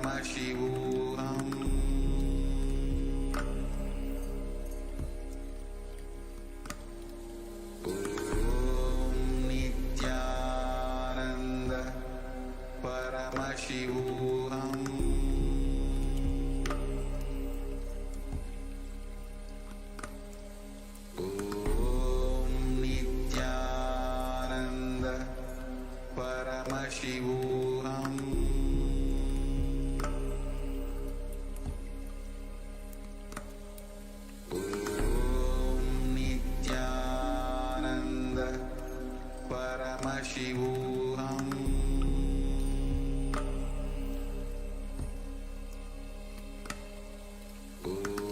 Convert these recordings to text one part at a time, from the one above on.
Paramashivoham. Om Nithyananda Paramashivoham. Om Nithyananda Paramashivoham. Paramashivoham.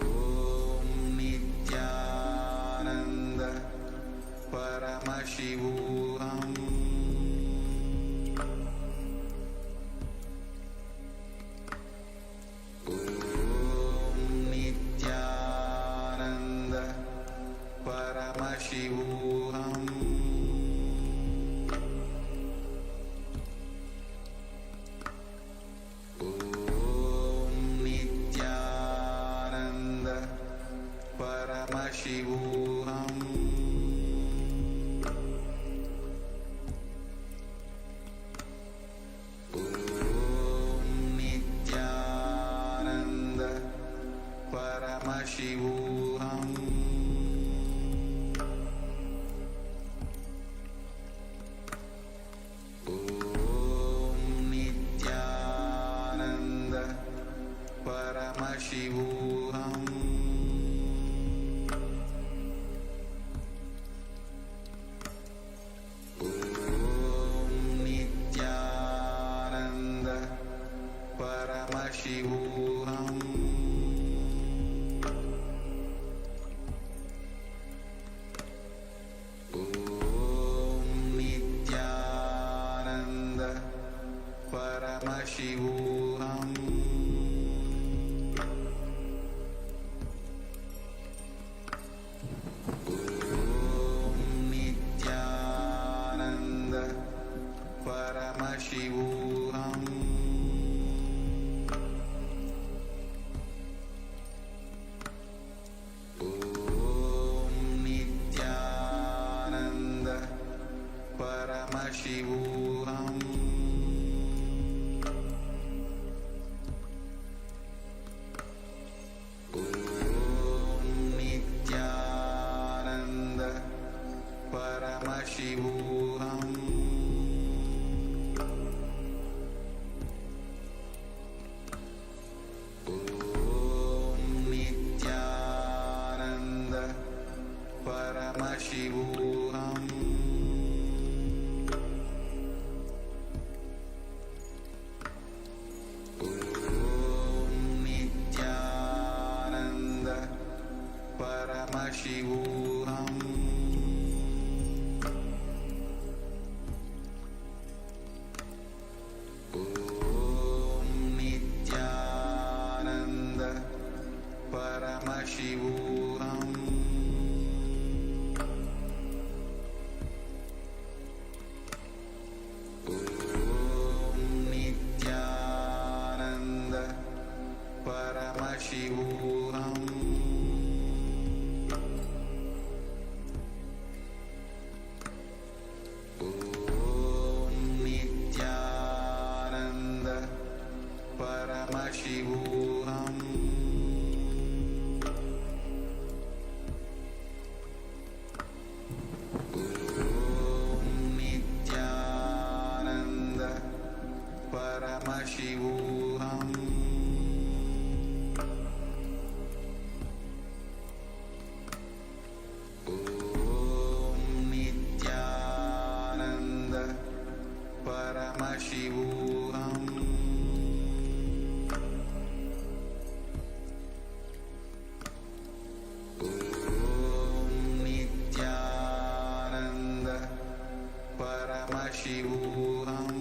Om Nithyananda Paramashivoham. Om Nithyananda Paramashivoham. Paramashivoham. Om Nithyananda Paramashivoham. Om Nithyananda Paramashivoham. Paramashivoham. Om Nithyananda Paramashivoham. Om Nithyananda Paramashivoham. Paramashivoham. Om Nithyananda Paramashivoham. Om Nithyananda Paramashivoham. Paramashivoham. Om Nithyananda Paramashivoham. Om Nithyananda Paramashivoham. Paramashivoham. Om Nithyananda Paramashivoham. Om Nithyananda Paramashivoham. Paramashivoham.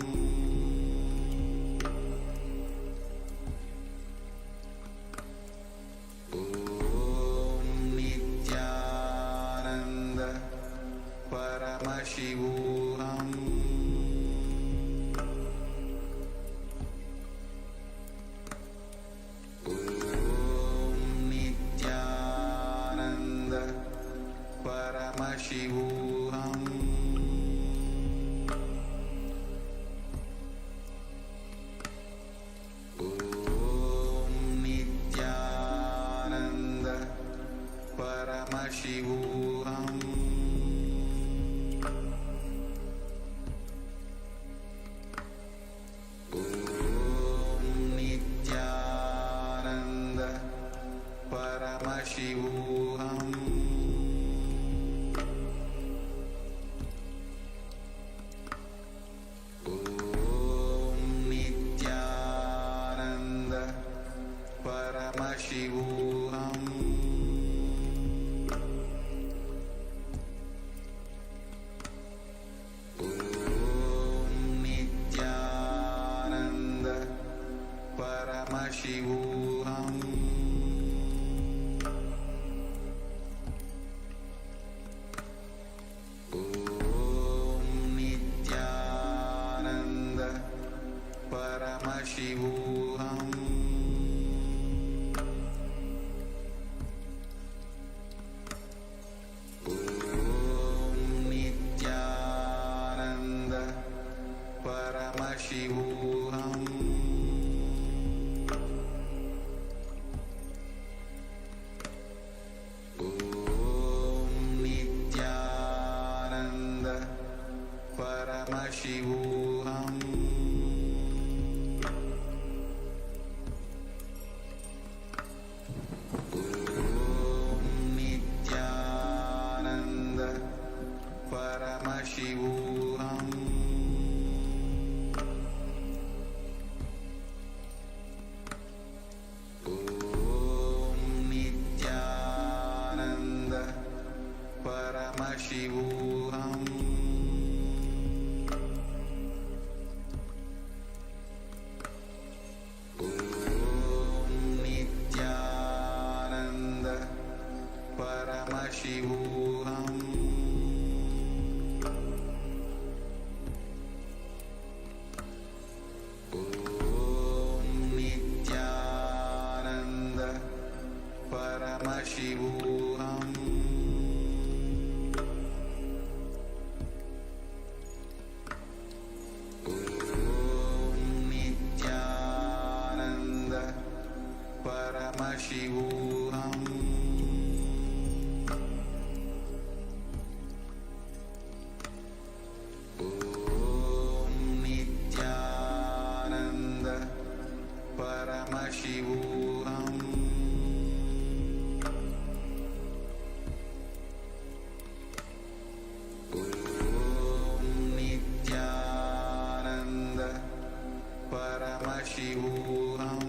Paramashivoham. Om Nithyananda Paramashivoham. Paramashivoham. Om Nithyananda Paramashivoham. Om Nithyananda Paramashivoham. Paramashivoham. Om Nithyananda Paramashivoham. Om Nithyananda Paramashivoham. Paramashivoham. Om Nithyananda Paramashivoham. Om Nithyananda Paramashivoham. Paramashivoham.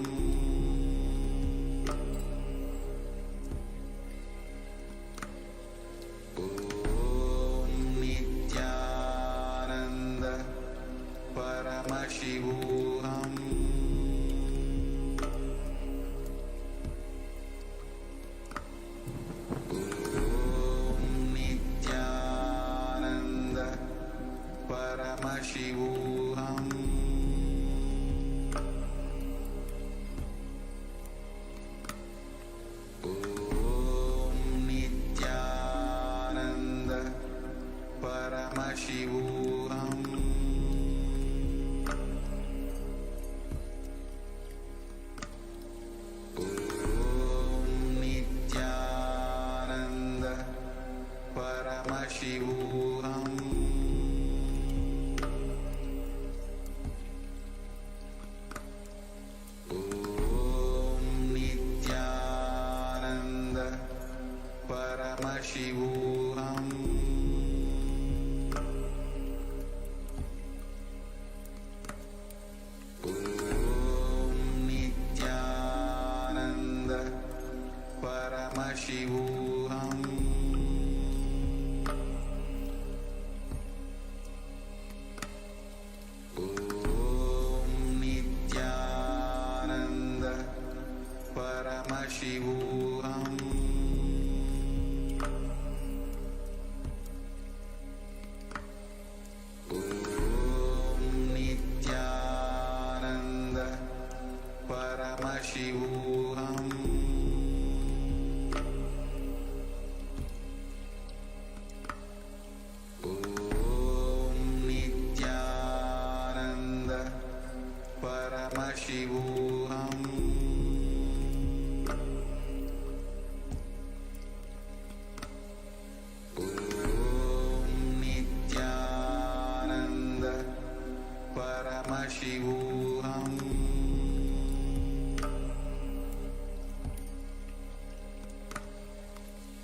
Om Nithyananda Paramashivoham. Om Nithyananda Paramashivoham. Paramashivoham. Om Nithyananda Paramashivoham. Om Nithyananda Paramashivoham. Paramashivoham. Om Nithyananda Paramashivoham. Om Nithyananda Paramashivoham. Paramashivoham.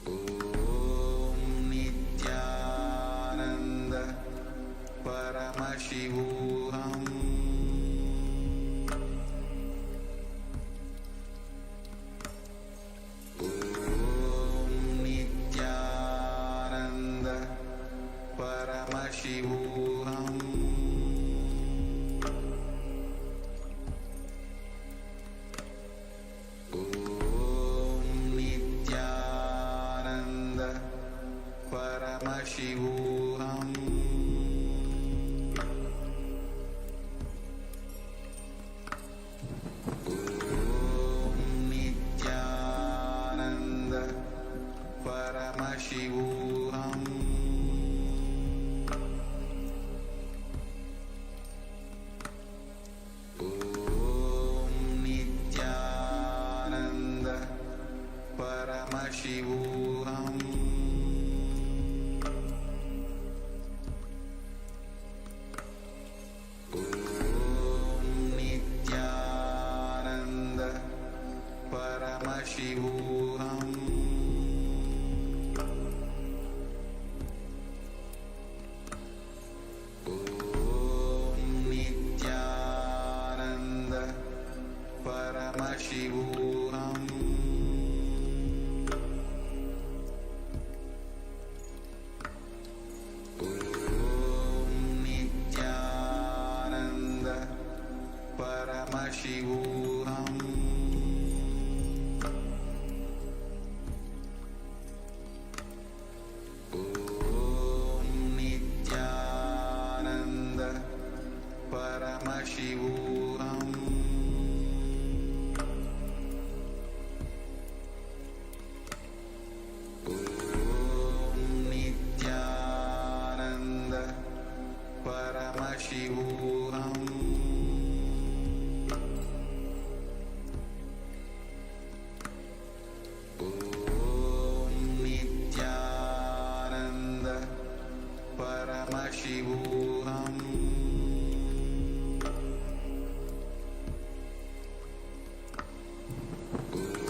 Om Nithyananda Paramashivoham. Paramashivoham. Om Nithyananda Paramashivoham. Om Nithyananda Paramashivoham. Om Nithyananda Paramashivoham. Om Nithyananda Paramashivoham.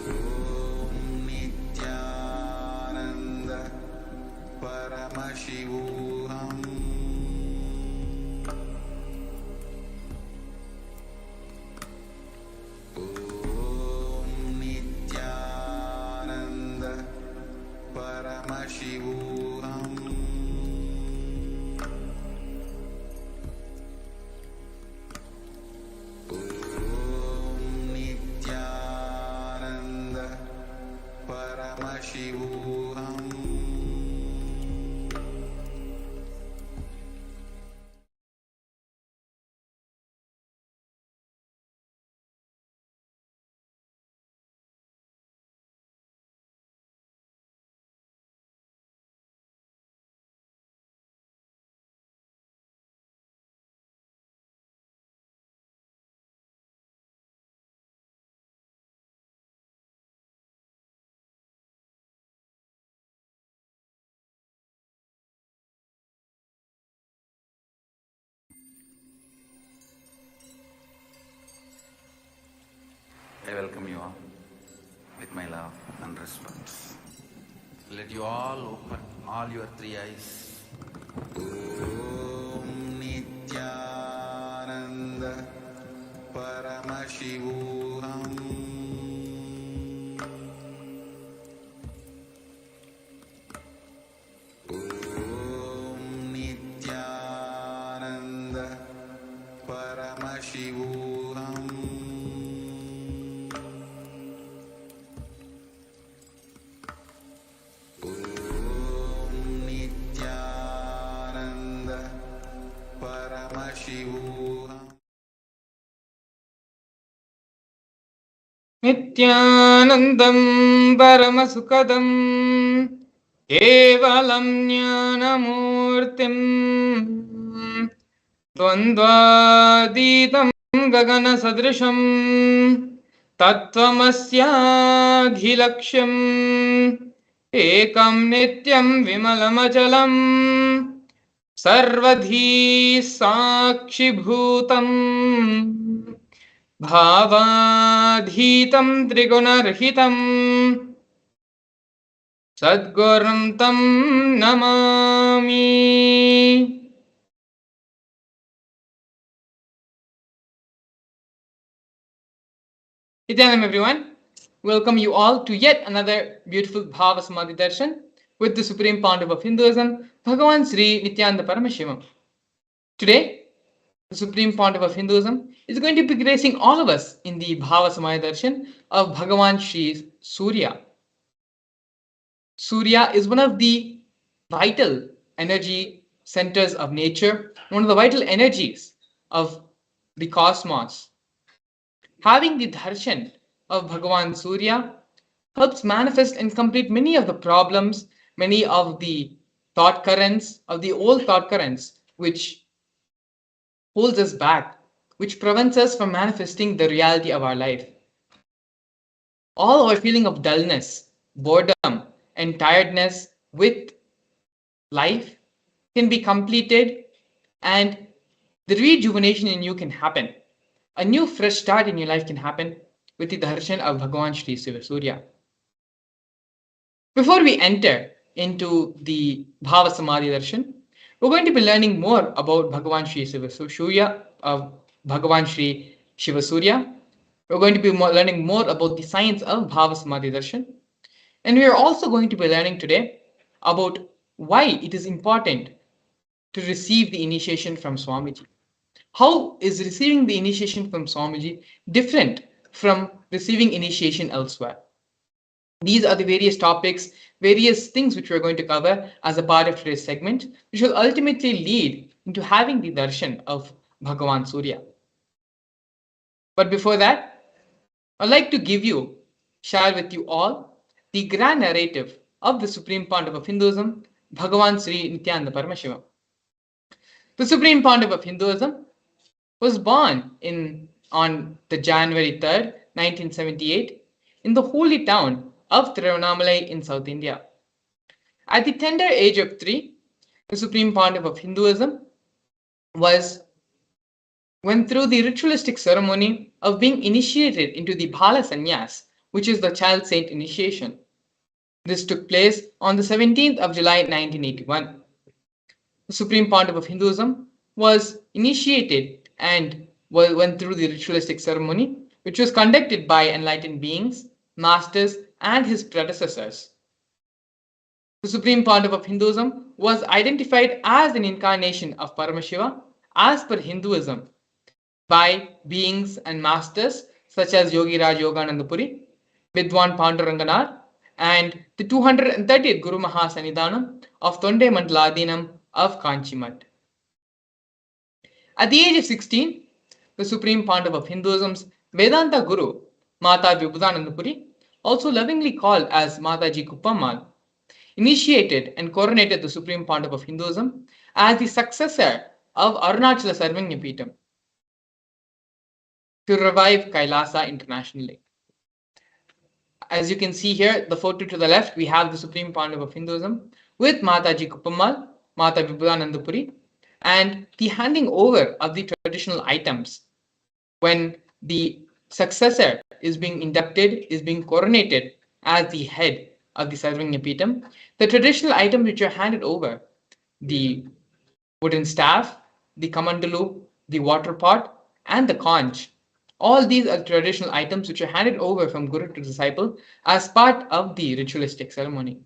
Om Nithyananda Paramashivoham. Om Nithyananda Paramashivoham. Om Nithyananda Paramashivoham. I welcome you all with my love and respect. Let you all open all your three eyes. Om Nithyananda Paramashivoham. Om Nithyananda Paramashivoham. Om Nithyananda Paramashivoham. नित्यानन्दं परमसुखदं केवलं ज्ञानमूर्तिं द्वन्द्वातीतं गगनसदृशं तत्त्वमस्याधिलक्ष्यम् एकं नित्यं विमलमचलं सर्वधी साक्षिभूतम् भावाधीतं त्रिगुणरहितं सद्गुरुं तं Namami. Nityanam everyone, welcome you all to yet another beautiful Bhava Samadhi Darshan with the Supreme Pontiff of Hinduism, Bhagavan Sri Nithyananda Paramashivam. Today, the Supreme Pontiff of Hinduism is going to be gracing all of us in the Bhava Samadhi Darshan of Bhagavan Sri Surya. Surya is one of the vital energy centers of nature, one of the vital energies of the cosmos. Having the darshan of Bhagavan Surya helps manifest and complete many of the problems, many of the thought currents, of the old thought currents, which holds us back, which prevents us from manifesting the reality of our life. All our feeling of dullness, boredom, and tiredness with life can be completed, and the rejuvenation in you can happen. A new fresh start in your life can happen with the darshan of Bhagavan Sri Surya. Before we enter into the Bhava Samadhi darshan, we're going to be learning more about Bhagavan Sri Surya, Bhagavan Sri Shiva Surya. We're going to be learning more about the science of Bhava Samadhi Darshan. And we are also going to be learning today about why it is important to receive the initiation from Swamiji. How is receiving the initiation from Swamiji different from receiving initiation elsewhere? These are the various topics, various things which we're going to cover as a part of today's segment, which will ultimately lead into having the darshan of Bhagavan Surya. But before that, I'd like to share with you all, the grand narrative of the Supreme Pontiff of Hinduism, Bhagavan Sri Nithyananda Paramashivam. The Supreme Pontiff of Hinduism was born on the January 3rd, 1978, in the holy town of Tiruvannamalai in South India. At the tender age of 3, the Supreme Pontiff of Hinduism went through the ritualistic ceremony of being initiated into the Bala Sannyas, which is the child saint initiation. This took place on the 17th of July 1981. The Supreme Pontiff of Hinduism was initiated and went through the ritualistic ceremony, which was conducted by enlightened beings, masters, and his predecessors. The Supreme Pontiff of Hinduism was identified as an incarnation of Paramashiva as per Hinduism by beings and masters such as Yogi Raj Yogananda Puri, Vidwan Panduranganar, and the 230th Guru Mahasannidhanam of Tonde Mandaladinam of Kanchimat. At the age of 16, the Supreme Pontiff of Hinduism's Vedanta Guru, Mata Vibhudananda Puri, also lovingly called as Mataji Kuppammal, initiated and coronated the Supreme Pontiff of Hinduism as the successor of Arunachala Sarvagyapeetham to revive KAILASA internationally. As you can see here, the photo to the left, we have the Supreme Pontiff of Hinduism with Mataji Kuppammal, Mata Vibhudananda Puri, and the handing over of the traditional items when the successor is being inducted, is being coronated as the head of the Sarvagyapeetham. The traditional items which are handed over, the wooden staff, the kamandalu, the water pot, and the conch. All these are traditional items which are handed over from Guru to disciple as part of the ritualistic ceremony.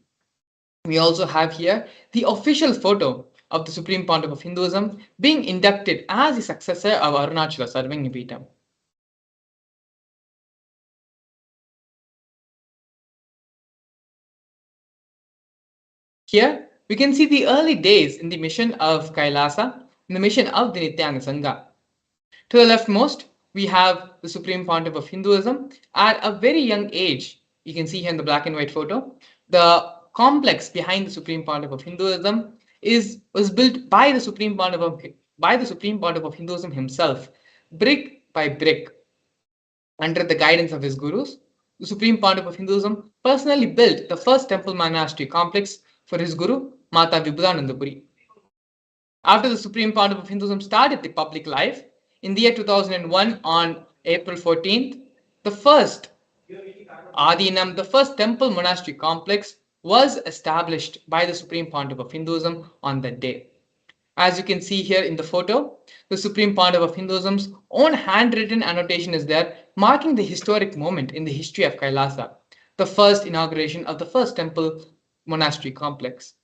We also have here the official photo of the Supreme Pontiff of Hinduism being inducted as the successor of Arunachala Sarvagyapeetham. Here, we can see the early days in the mission of KAILASA, in the mission of the Nityananda Sangha. To the leftmost, we have the Supreme Pontiff of Hinduism at a very young age. You can see here in the black and white photo. The complex behind the Supreme Pontiff of Hinduism was built by the Supreme Pontiff of Hinduism himself, brick by brick, under the guidance of his gurus. The Supreme Pontiff of Hinduism personally built the first temple monastery complex for his guru, Mata Vibhudananda Puri. After the Supreme Pontiff of Hinduism started the public life, in the year 2001, on April 14th, the first Adinam, the first temple monastery complex, was established by the Supreme Pontiff of Hinduism on that day. As you can see here in the photo, the Supreme Pontiff of Hinduism's own handwritten annotation is there, marking the historic moment in the history of KAILASA, the first inauguration of the first temple monastery complex.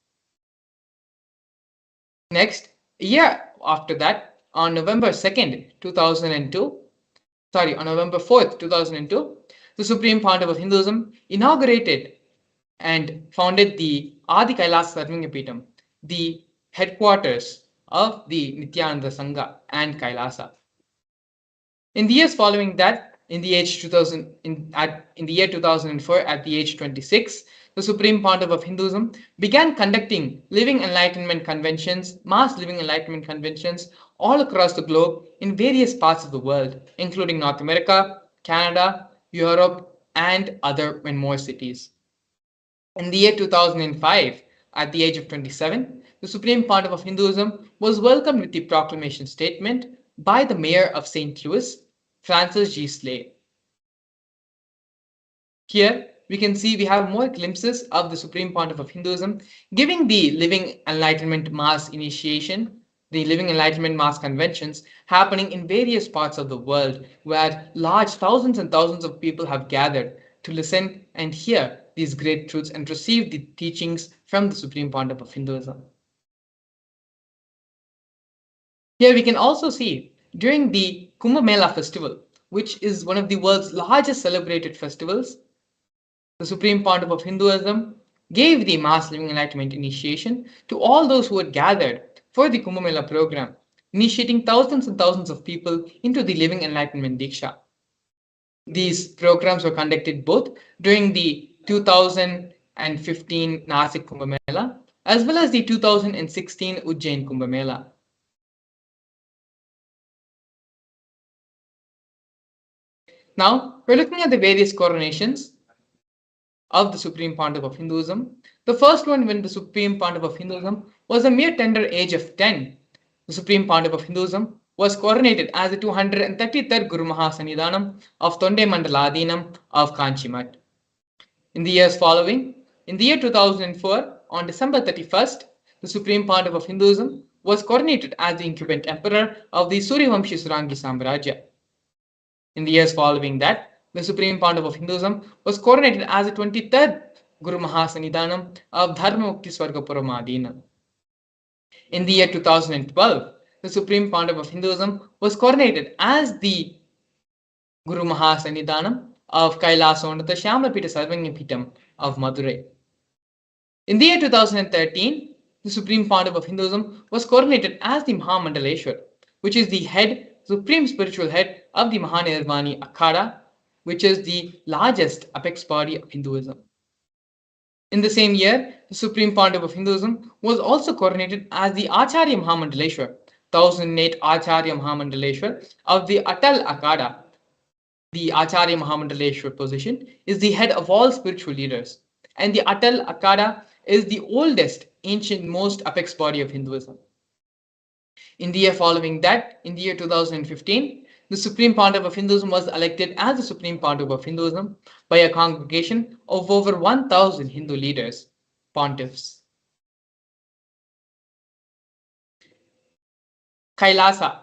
Next, a year after that, on November 4th, 2002, the Supreme Pontiff of Hinduism inaugurated and founded the Adi KAILASA Sarvagyapeetham, the headquarters of the Nityananda Sangha and KAILASA. In the years following that, in the year 2004, at the age 26, the Supreme Pontiff of Hinduism began conducting living enlightenment conventions, mass living enlightenment conventions all across the globe in various parts of the world, including North America, Canada, Europe, and other and more cities. In the year 2005, at the age of 27, the Supreme Pontiff of Hinduism was welcomed with the proclamation statement by the mayor of St. Louis, Francis G. Slade. Here, we can see we have more glimpses of the Supreme Pontiff of Hinduism giving the living enlightenment mass initiation the Living Enlightenment mass conventions happening in various parts of the world where large thousands and thousands of people have gathered to listen and hear these great truths and receive the teachings from the Supreme Pontiff of Hinduism. Here we can also see during the Kumbh Mela festival, which is one of the world's largest celebrated festivals, the Supreme Pontiff of Hinduism gave the mass living enlightenment initiation to all those who had gathered for the Kumbh Mela program, initiating thousands and thousands of people into the living enlightenment Diksha. These programs were conducted both during the 2015 Nasik Kumbh Mela as well as the 2016 Ujjain Kumbh Mela. Now, we're looking at the various coronations of the Supreme Pontiff of Hinduism. The first one, when the Supreme Pontiff of Hinduism was a mere tender age of 10, the Supreme Pontiff of Hinduism was coronated as the 233rd Guru Mahasannidhanam of Tonde Mandaladinam of Kanchimat. In the years following, in the year 2004, on December 31st, the Supreme Pontiff of Hinduism was coronated as the incumbent emperor of the Suryavamshi Surangi Samrajya. In the years following that, the Supreme Pontiff of Hinduism was coronated as the 23rd Guru Mahasannidhanam of Dharmamukti Swargapuramadina. In the year 2012, the Supreme Pontiff of Hinduism was coronated as the Guru Mahasannidhanam of KAILASA Shyamlapita Sarvanyapitam of Madurai. In the year 2013, the Supreme Pontiff of Hinduism was coronated as the Mahamandaleshwar, which is the supreme spiritual head of the Mahanirvani Akhada, which is the largest apex body of Hinduism. In the same year, the Supreme Pontiff of Hinduism was also coronated as the Acharya Mahamandaleshwar, 1008 Acharya Mahamandaleshwar of the Atal Akhada. The Acharya Mahamandaleshwar position is the head of all spiritual leaders, and the Atal Akhada is the oldest, ancient, most apex body of Hinduism. In the year following that, in the year 2015, the Supreme Pontiff of Hinduism was elected as the Supreme Pontiff of Hinduism by a congregation of over 1,000 Hindu leaders, pontiffs. KAILASA.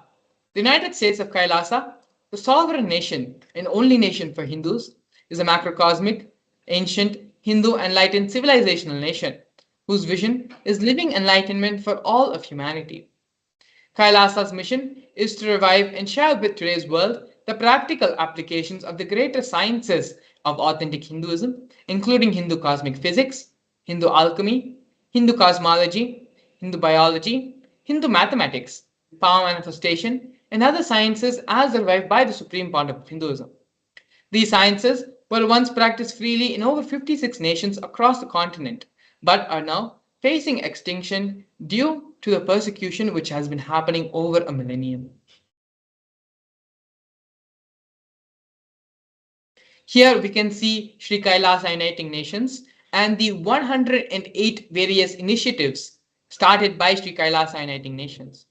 The United States of KAILASA, the sovereign nation and only nation for Hindus, is a macrocosmic, ancient, Hindu enlightened civilizational nation whose vision is living enlightenment for all of humanity. KAILASA's mission is to revive and share with today's world the practical applications of the greater sciences of authentic Hinduism, including Hindu cosmic physics, Hindu alchemy, Hindu cosmology, Hindu biology, Hindu mathematics, power manifestation, and other sciences as revived by the Supreme Pontiff of Hinduism. These sciences were once practiced freely in over 56 nations across the continent, but are now facing extinction due to the persecution which has been happening over a millennium. Here we can see Sri Kailasa Uniting Nations and the 108 various initiatives started by Sri Kailasa Uniting Nations.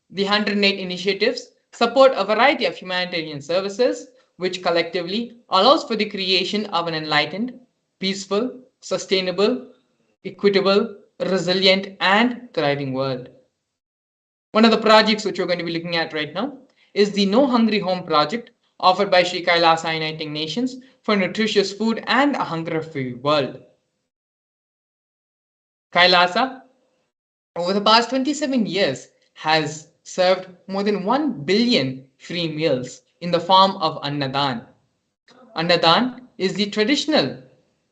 The 108 initiatives support a variety of humanitarian services, which collectively allows for the creation of an enlightened, peaceful, sustainable, equitable, resilient, and thriving world. One of the projects which we're going to be looking at right now is the No Hungry Home project offered by Sri Kailasa Uniting Nations for nutritious food and a hunger-free world. Kailasa, over the past 27 years, has served more than 1 billion free meals in the form of Annadan. Annadan is the traditional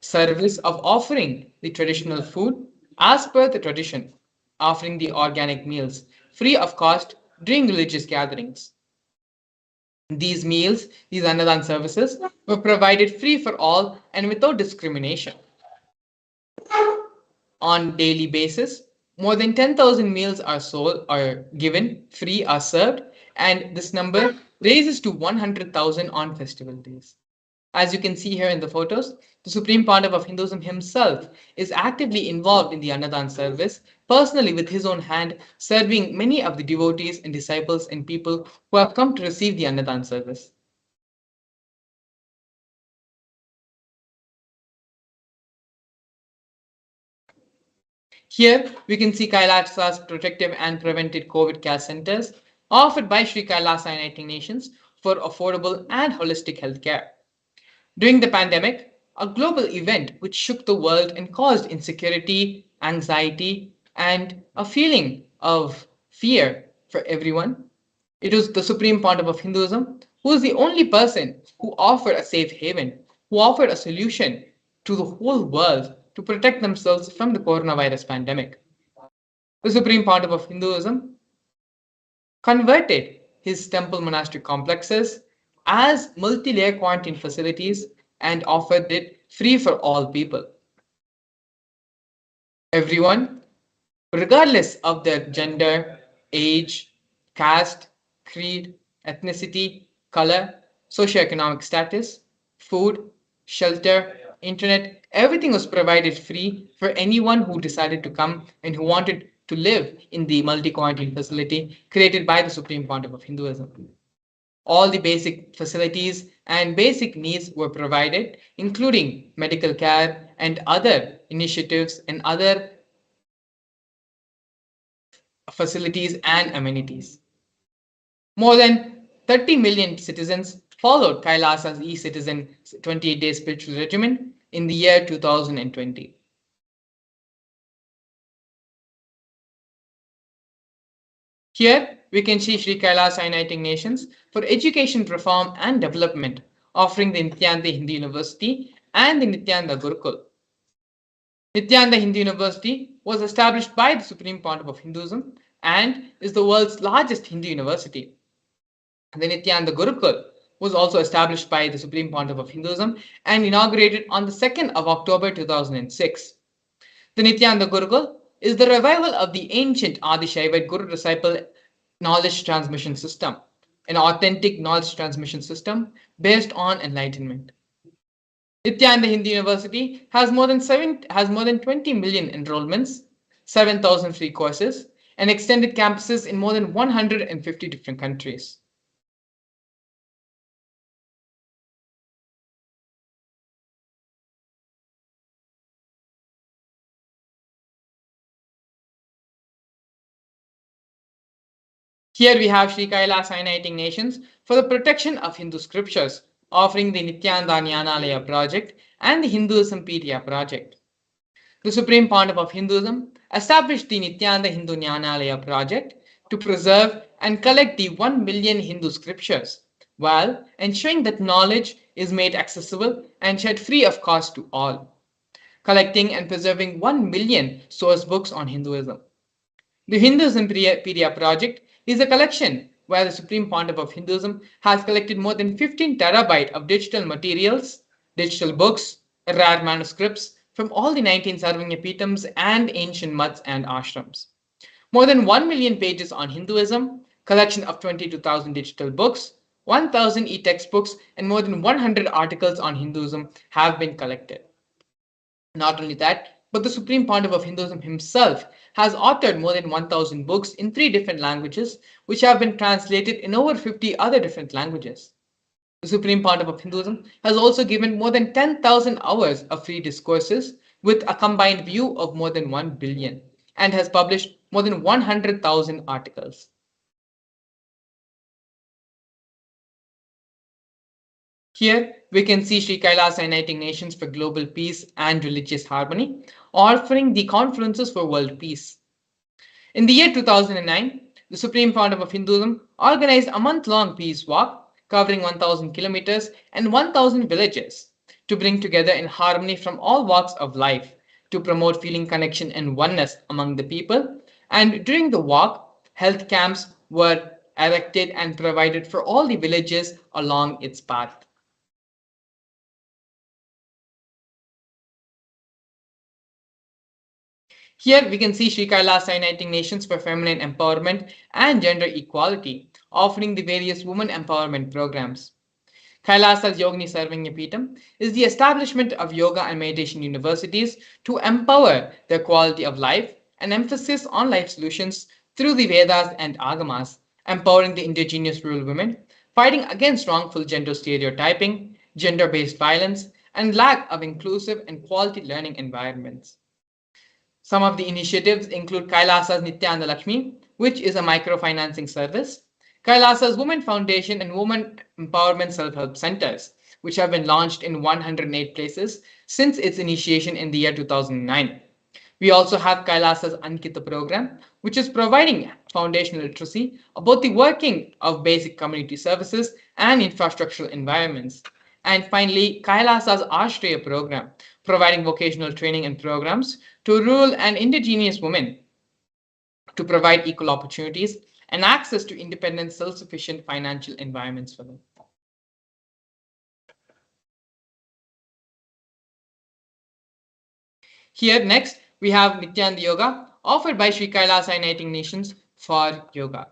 service of offering the traditional food as per the tradition, offering the organic meals free of cost during religious gatherings. These meals, these Annadan services, were provided free for all and without discrimination. On daily basis, more than 10,000 meals are given, free, are served, and this number raises to 100,000 on festival days. As you can see here in the photos, the Supreme Pontiff of Hinduism himself is actively involved in the Annadan service, personally with his own hand, serving many of the devotees and disciples and people who have come to receive the Annadan service. Here we can see Kailasa's protective and preventive COVID care centers offered by Sri Kailasa Uniting Nations for affordable and holistic healthcare. During the pandemic, a global event which shook the world and caused insecurity, anxiety, and a feeling of fear for everyone, it was the Supreme Pontiff of Hinduism who was the only person who offered a safe haven, who offered a solution to the whole world to protect themselves from the coronavirus pandemic. The Supreme Pontiff of Hinduism converted his temple monastic complexes as multi-layer quarantine facilities and offered it free for all people. Everyone, regardless of their gender, age, caste, creed, ethnicity, color, socioeconomic status, food, shelter, internet, everything was provided free for anyone who decided to come and who wanted to live in the multi-quarantine facility created by the Supreme Pontiff of Hinduism. All the basic facilities and basic needs were provided, including medical care and other initiatives and other facilities and amenities. More than 30 million citizens followed Kailasa's e-citizen 28-day spiritual regimen in the year 2020. Here we can see Sri Kailasa Uniting Nations for Education Reform and Development, offering the Nithyananda Hindu University and the Nithyananda Gurukul. Nithyananda Hindu University was established by the Supreme Pontiff of Hinduism and is the world's largest Hindu university. The Nithyananda Gurukul was also established by the Supreme Pontiff of Hinduism and inaugurated on the 2nd of October 2006. The Nithyananda Gurukul is the revival of the ancient Adi Shaivite Guru-disciple knowledge transmission system, an authentic knowledge transmission system based on enlightenment. Nithyananda Hindu University has more than 20 million enrollments, 7,000 free courses, and extended campuses in more than 150 different countries. Here we have Sri Kailasa Uniting Nations for the protection of Hindu scriptures, offering the Nithyananda Jnanalaya project and the Hinduismpedia project. The Supreme Pontiff of Hinduism established the Nithyananda Hindu Jnanalaya project to preserve and collect the 1 million Hindu scriptures, while ensuring that knowledge is made accessible and shared free of cost to all, collecting and preserving 1 million source books on Hinduism. The Hinduismpedia project is a collection where the Supreme Pontiff of Hinduism has collected more than 15 terabyte of digital materials, digital books, rare manuscripts from all the 19 Sarvanyapitams and ancient mutts and ashrams. More than 1 million pages on Hinduism, collection of 22,000 digital books, 1,000 e-textbooks, and more than 100 articles on Hinduism have been collected. Not only that, but the Supreme Pontiff of Hinduism himself has authored more than 1,000 books in 3 different languages, which have been translated in over 50 other different languages. The Supreme Pontiff of Hinduism has also given more than 10,000 hours of free discourses with a combined view of more than 1 billion and has published more than 100,000 articles. Here we can see Sri Kailasa Uniting Nations for Global Peace and Religious Harmony, offering the Conferences for World Peace. In the year 2009, the Supreme Pontiff of Hinduism organized a month-long peace walk covering 1,000 kilometers and 1,000 villages to bring together in harmony from all walks of life to promote feeling connection and oneness among the people. And during the walk, health camps were erected and provided for all the villages along its path. Here we can see Sri Kailasa Uniting Nations for Feminine Empowerment and Gender Equality, offering the various women empowerment programs. Kailasa's Yogini Sarvanyapitham is the establishment of yoga and meditation universities to empower their quality of life and emphasis on life solutions through the Vedas and Agamas, empowering the indigenous rural women, fighting against wrongful gender stereotyping, gender-based violence, and lack of inclusive and quality learning environments. Some of the initiatives include KAILASA's Nithyananda Lakshmi, which is a microfinancing service, KAILASA's Women Foundation and Women Empowerment Self-Help Centers, which have been launched in 108 places since its initiation in the year 2009. We also have KAILASA's Ankita program, which is providing foundational literacy about the working of basic community services and infrastructural environments. And finally, KAILASA's Ashriya program, providing vocational training and programs to rural and indigenous women to provide equal opportunities and access to independent, self-sufficient financial environments for them. Here next, we have Nityananda Yoga, offered by Sri Kailasa Uniting Nations for Yoga.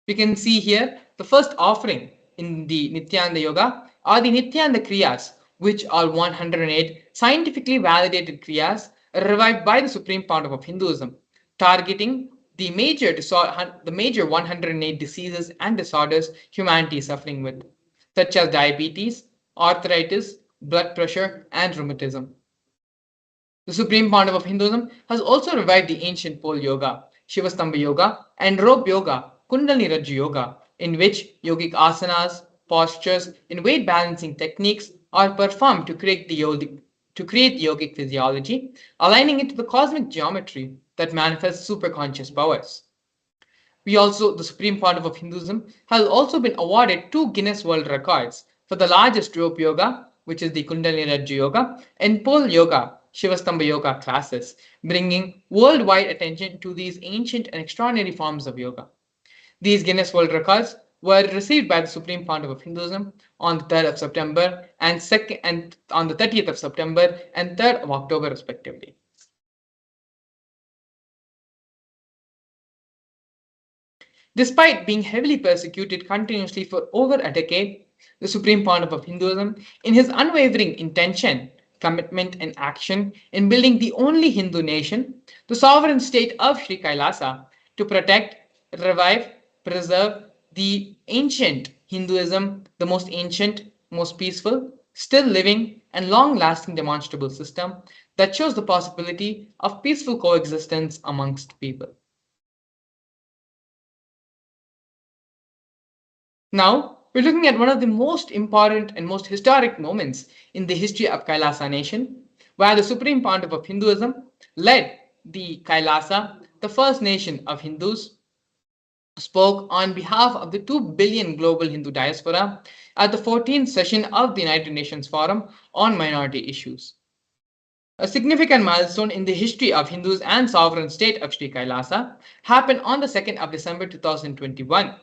We can see here the first offering in the Nityananda Yoga are the Nityananda Kriyas, which are 108 scientifically validated Kriyas revived by the Supreme Pontiff of Hinduism, targeting the major 108 diseases and disorders humanity is suffering with, such as diabetes, arthritis, blood pressure, and rheumatism. The Supreme Pontiff of Hinduism has also revived the ancient pole yoga, Shivastambha yoga, and rope yoga, Kundalini Rajju yoga, in which yogic asanas, postures, and weight balancing techniques are performed to create the yogic physiology, aligning it to the cosmic geometry that manifests superconscious powers. The Supreme Pontiff of Hinduism, has also been awarded 2 Guinness World Records for the largest rope yoga, which is the Kundalini Rajju yoga, and pole yoga, Shivastambha yoga classes, bringing worldwide attention to these ancient and extraordinary forms of yoga. These Guinness World Records were received by the Supreme Pontiff of Hinduism on the 3rd of September and on the 30th of September and 3rd of October respectively. Despite being heavily persecuted continuously for over a decade, the Supreme Pontiff of Hinduism, in his unwavering intention, commitment, and action in building the only Hindu nation, the sovereign state of Sri Kailasa, to protect, revive, preserve the ancient Hinduism, the most ancient, most peaceful, still living, and long-lasting demonstrable system that shows the possibility of peaceful coexistence amongst people. Now, we're looking at one of the most important and most historic moments in the history of Kailasa nation, where the Supreme Pontiff of Hinduism led the Kailasa, the first nation of Hindus, spoke on behalf of the 2 billion global Hindu diaspora at the 14th session of the United Nations Forum on Minority Issues. A significant milestone in the history of Hindus and sovereign state of Sri Kailasa happened on the 2nd of December 2021.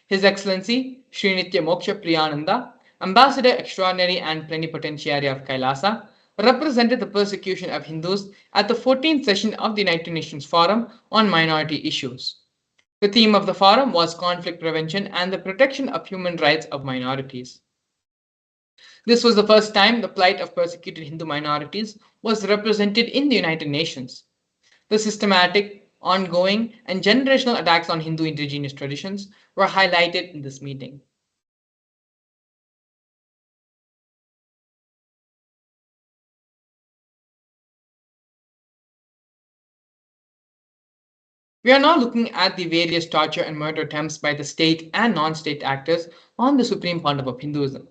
His Excellency Sri Nitya Moksha Priyananda, Ambassador Extraordinary and Plenipotentiary of Kailasa, represented the persecution of Hindus at the 14th session of the United Nations Forum on Minority Issues. The theme of the forum was conflict prevention and the protection of human rights of minorities. This was the first time the plight of persecuted Hindu minorities was represented in the United Nations. The systematic, ongoing, and generational attacks on Hindu indigenous traditions were highlighted in this meeting. We are now looking at the various torture and murder attempts by the state and non-state actors on the Supreme Pontiff of Hinduism.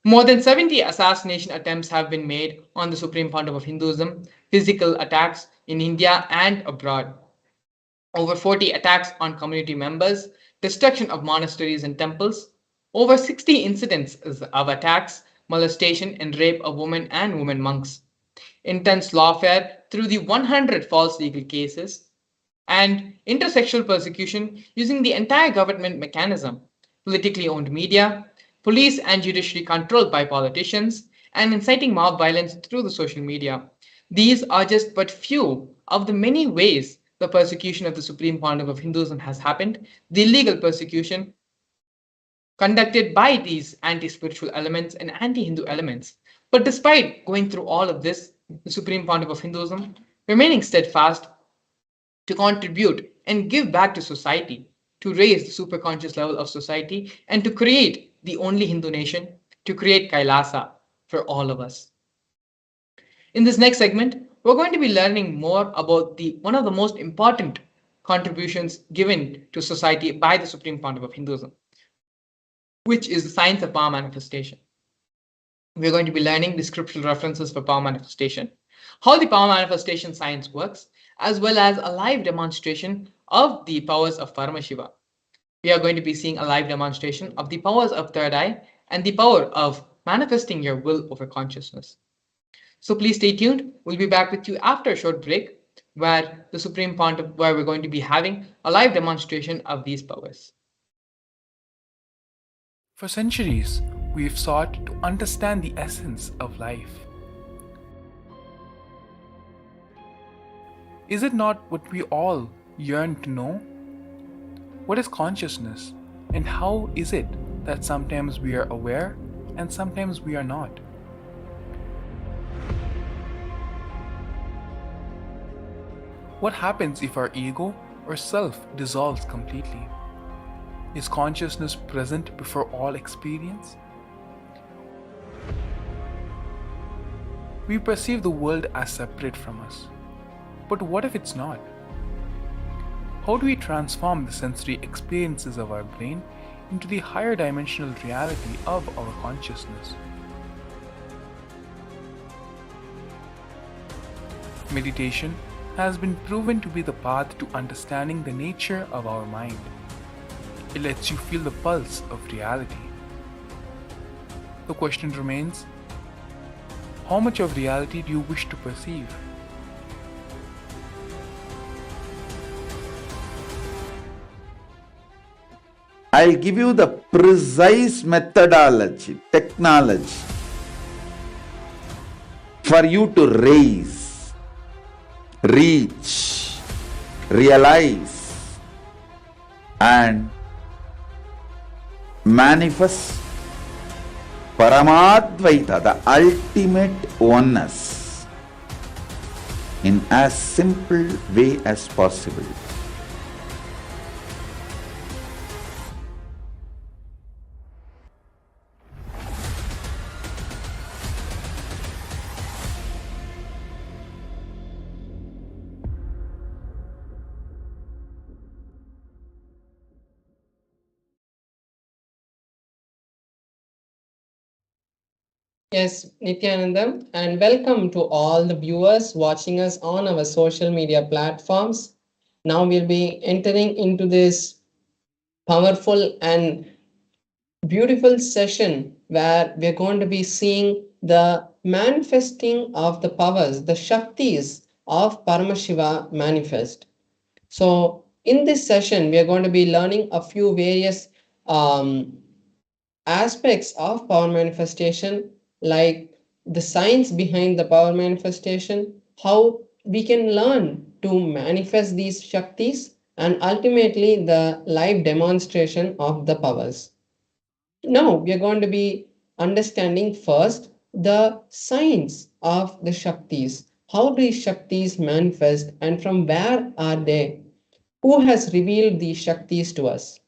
More than 70 assassination attempts have been made on the Supreme Pontiff of Hinduism, physical attacks in India and abroad. Over 40 attacks on community members, destruction of monasteries and temples, over 60 incidents of attacks, molestation, and rape of women and women monks, intense lawfare through the 100 false legal cases, and intersexual persecution using the entire government mechanism, politically owned media, police and judiciary controlled by politicians, and inciting mob violence through the social media. These are just but few of the many ways the persecution of the Supreme Pontiff of Hinduism has happened, the illegal persecution conducted by these anti-spiritual elements and anti-Hindu elements. But despite going through all of this, the Supreme Pontiff of Hinduism remaining steadfast to contribute and give back to society, to raise the superconscious level of society, and to create the only Hindu nation, to create Kailasa for all of us. In this next segment, we're going to be learning more about the one of the most important contributions given to society by the Supreme Pontiff of Hinduism, which is the science of power manifestation. We're going to be learning the scriptural references for power manifestation, how the power manifestation science works, as well as a live demonstration of the powers of Paramashiva. We are going to be seeing a live demonstration of the powers of third eye and the power of manifesting your will over consciousness. So please stay tuned. We'll be back with you after a short break where we're going to be having a live demonstration of these powers. For centuries, we've sought to understand the essence of life. Is it not what we all yearn to know? What is consciousness, and how is it that sometimes we are aware and sometimes we are not? What happens if our ego or self dissolves completely? Is consciousness present before all experience? We perceive the world as separate from us. But what if it's not? How do we transform the sensory experiences of our brain into the higher dimensional reality of our consciousness? Meditation has been proven to be the path to understanding the nature of our mind. It lets you feel the pulse of reality. The question remains, how much of reality do you wish to perceive? I'll give you the precise methodology, technology for you to raise, reach, realize, and manifest Paramadvaita, the ultimate oneness, in as simple way as possible. Yes, Nithyananda, and welcome to all the viewers watching us on our social media platforms. Now we'll be entering into this powerful and beautiful session where we're going to be seeing the manifesting of the powers, the Shaktis of Paramashiva manifest. So, in this session, we are going to be learning a few various aspects of power manifestation, like the science behind the power manifestation, how we can learn to manifest these Shaktis, and ultimately the live demonstration of the powers. Now we are going to be understanding first the science of the Shaktis. How do these Shaktis manifest and from where are they? Who has revealed these Shaktis to us?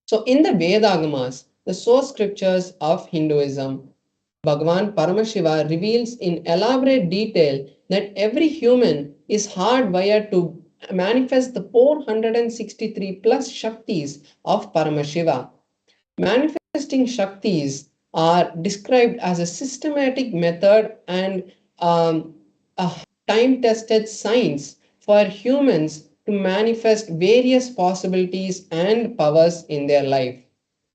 So in the Vedagamas, the source scriptures of Hinduism, Bhagavan Paramashiva reveals in elaborate detail that every human is hardwired to manifest the 463 plus Shaktis of Paramashiva. Manifesting Shaktis are described as a systematic method and a time tested science for humans to manifest various possibilities and powers in their life.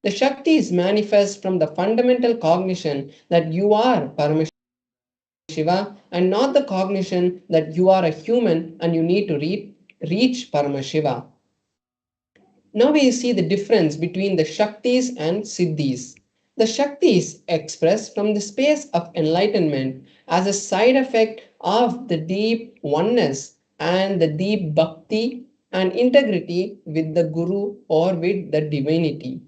The Shaktis manifest from the fundamental cognition that you are Paramashiva and not the cognition that you are a human and you need to reach Paramashiva. Now we see the difference between the Shaktis and Siddhis. The Shaktis express from the space of enlightenment as a side effect of the deep oneness and the deep bhakti and integrity with the Guru or with the divinity.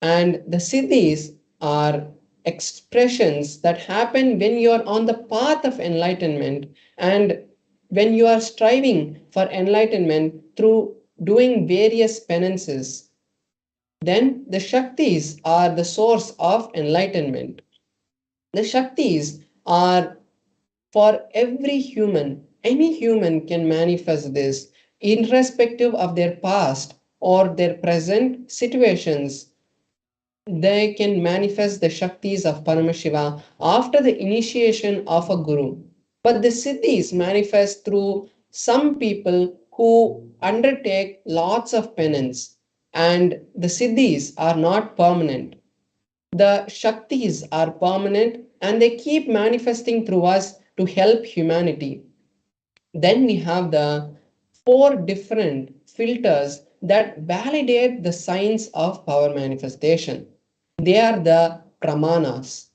And the Siddhis are expressions that happen when you are on the path of enlightenment and when you are striving for enlightenment through doing various penances. Then the Shaktis are the source of enlightenment. The Shaktis are for every human. Any human can manifest this, irrespective of their past or their present situations. They can manifest the Shaktis of Paramashiva after the initiation of a Guru. But the Siddhis manifest through some people who undertake lots of penance, and the Siddhis are not permanent. The Shaktis are permanent and they keep manifesting through us to help humanity. Then we have the four different filters that validate the science of power manifestation. They are the pramanas.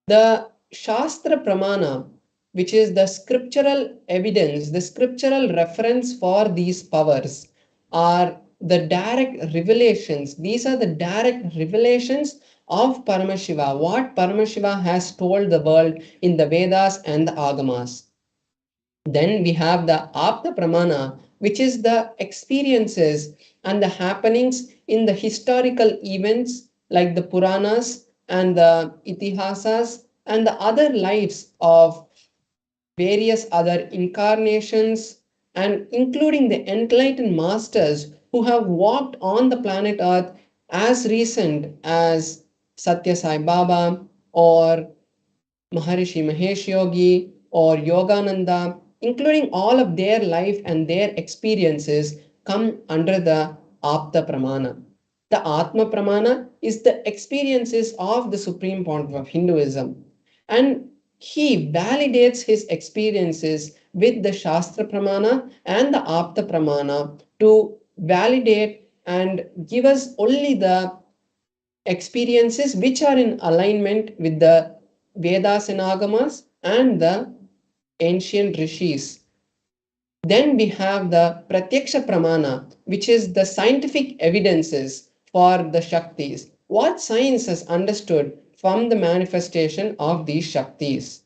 The Shastra Pramana, which is the scriptural evidence, the scriptural reference for these powers, are the direct revelations. These are the direct revelations of Paramashiva, what Paramashiva has told the world in the Vedas and the Agamas. Then we have the Apta Pramana, which is the experiences and the happenings in the historical events like the Puranas and the Itihasas and the other lives of various other incarnations, and including the enlightened masters who have walked on the planet Earth as recent as Satya Sai Baba or Maharishi Mahesh Yogi or Yogananda, including all of their life and their experiences, come under the Apta Pramana. The Atma Pramana is the experiences of the Supreme Pontiff of Hinduism, and he validates his experiences with the Shastra Pramana and the Apta Pramana to validate and give us only the experiences which are in alignment with the Vedas and Agamas and the ancient rishis. Then we have the Pratyaksha Pramana, which is the scientific evidences for the Shaktis. What science has understood from the manifestation of these Shaktis.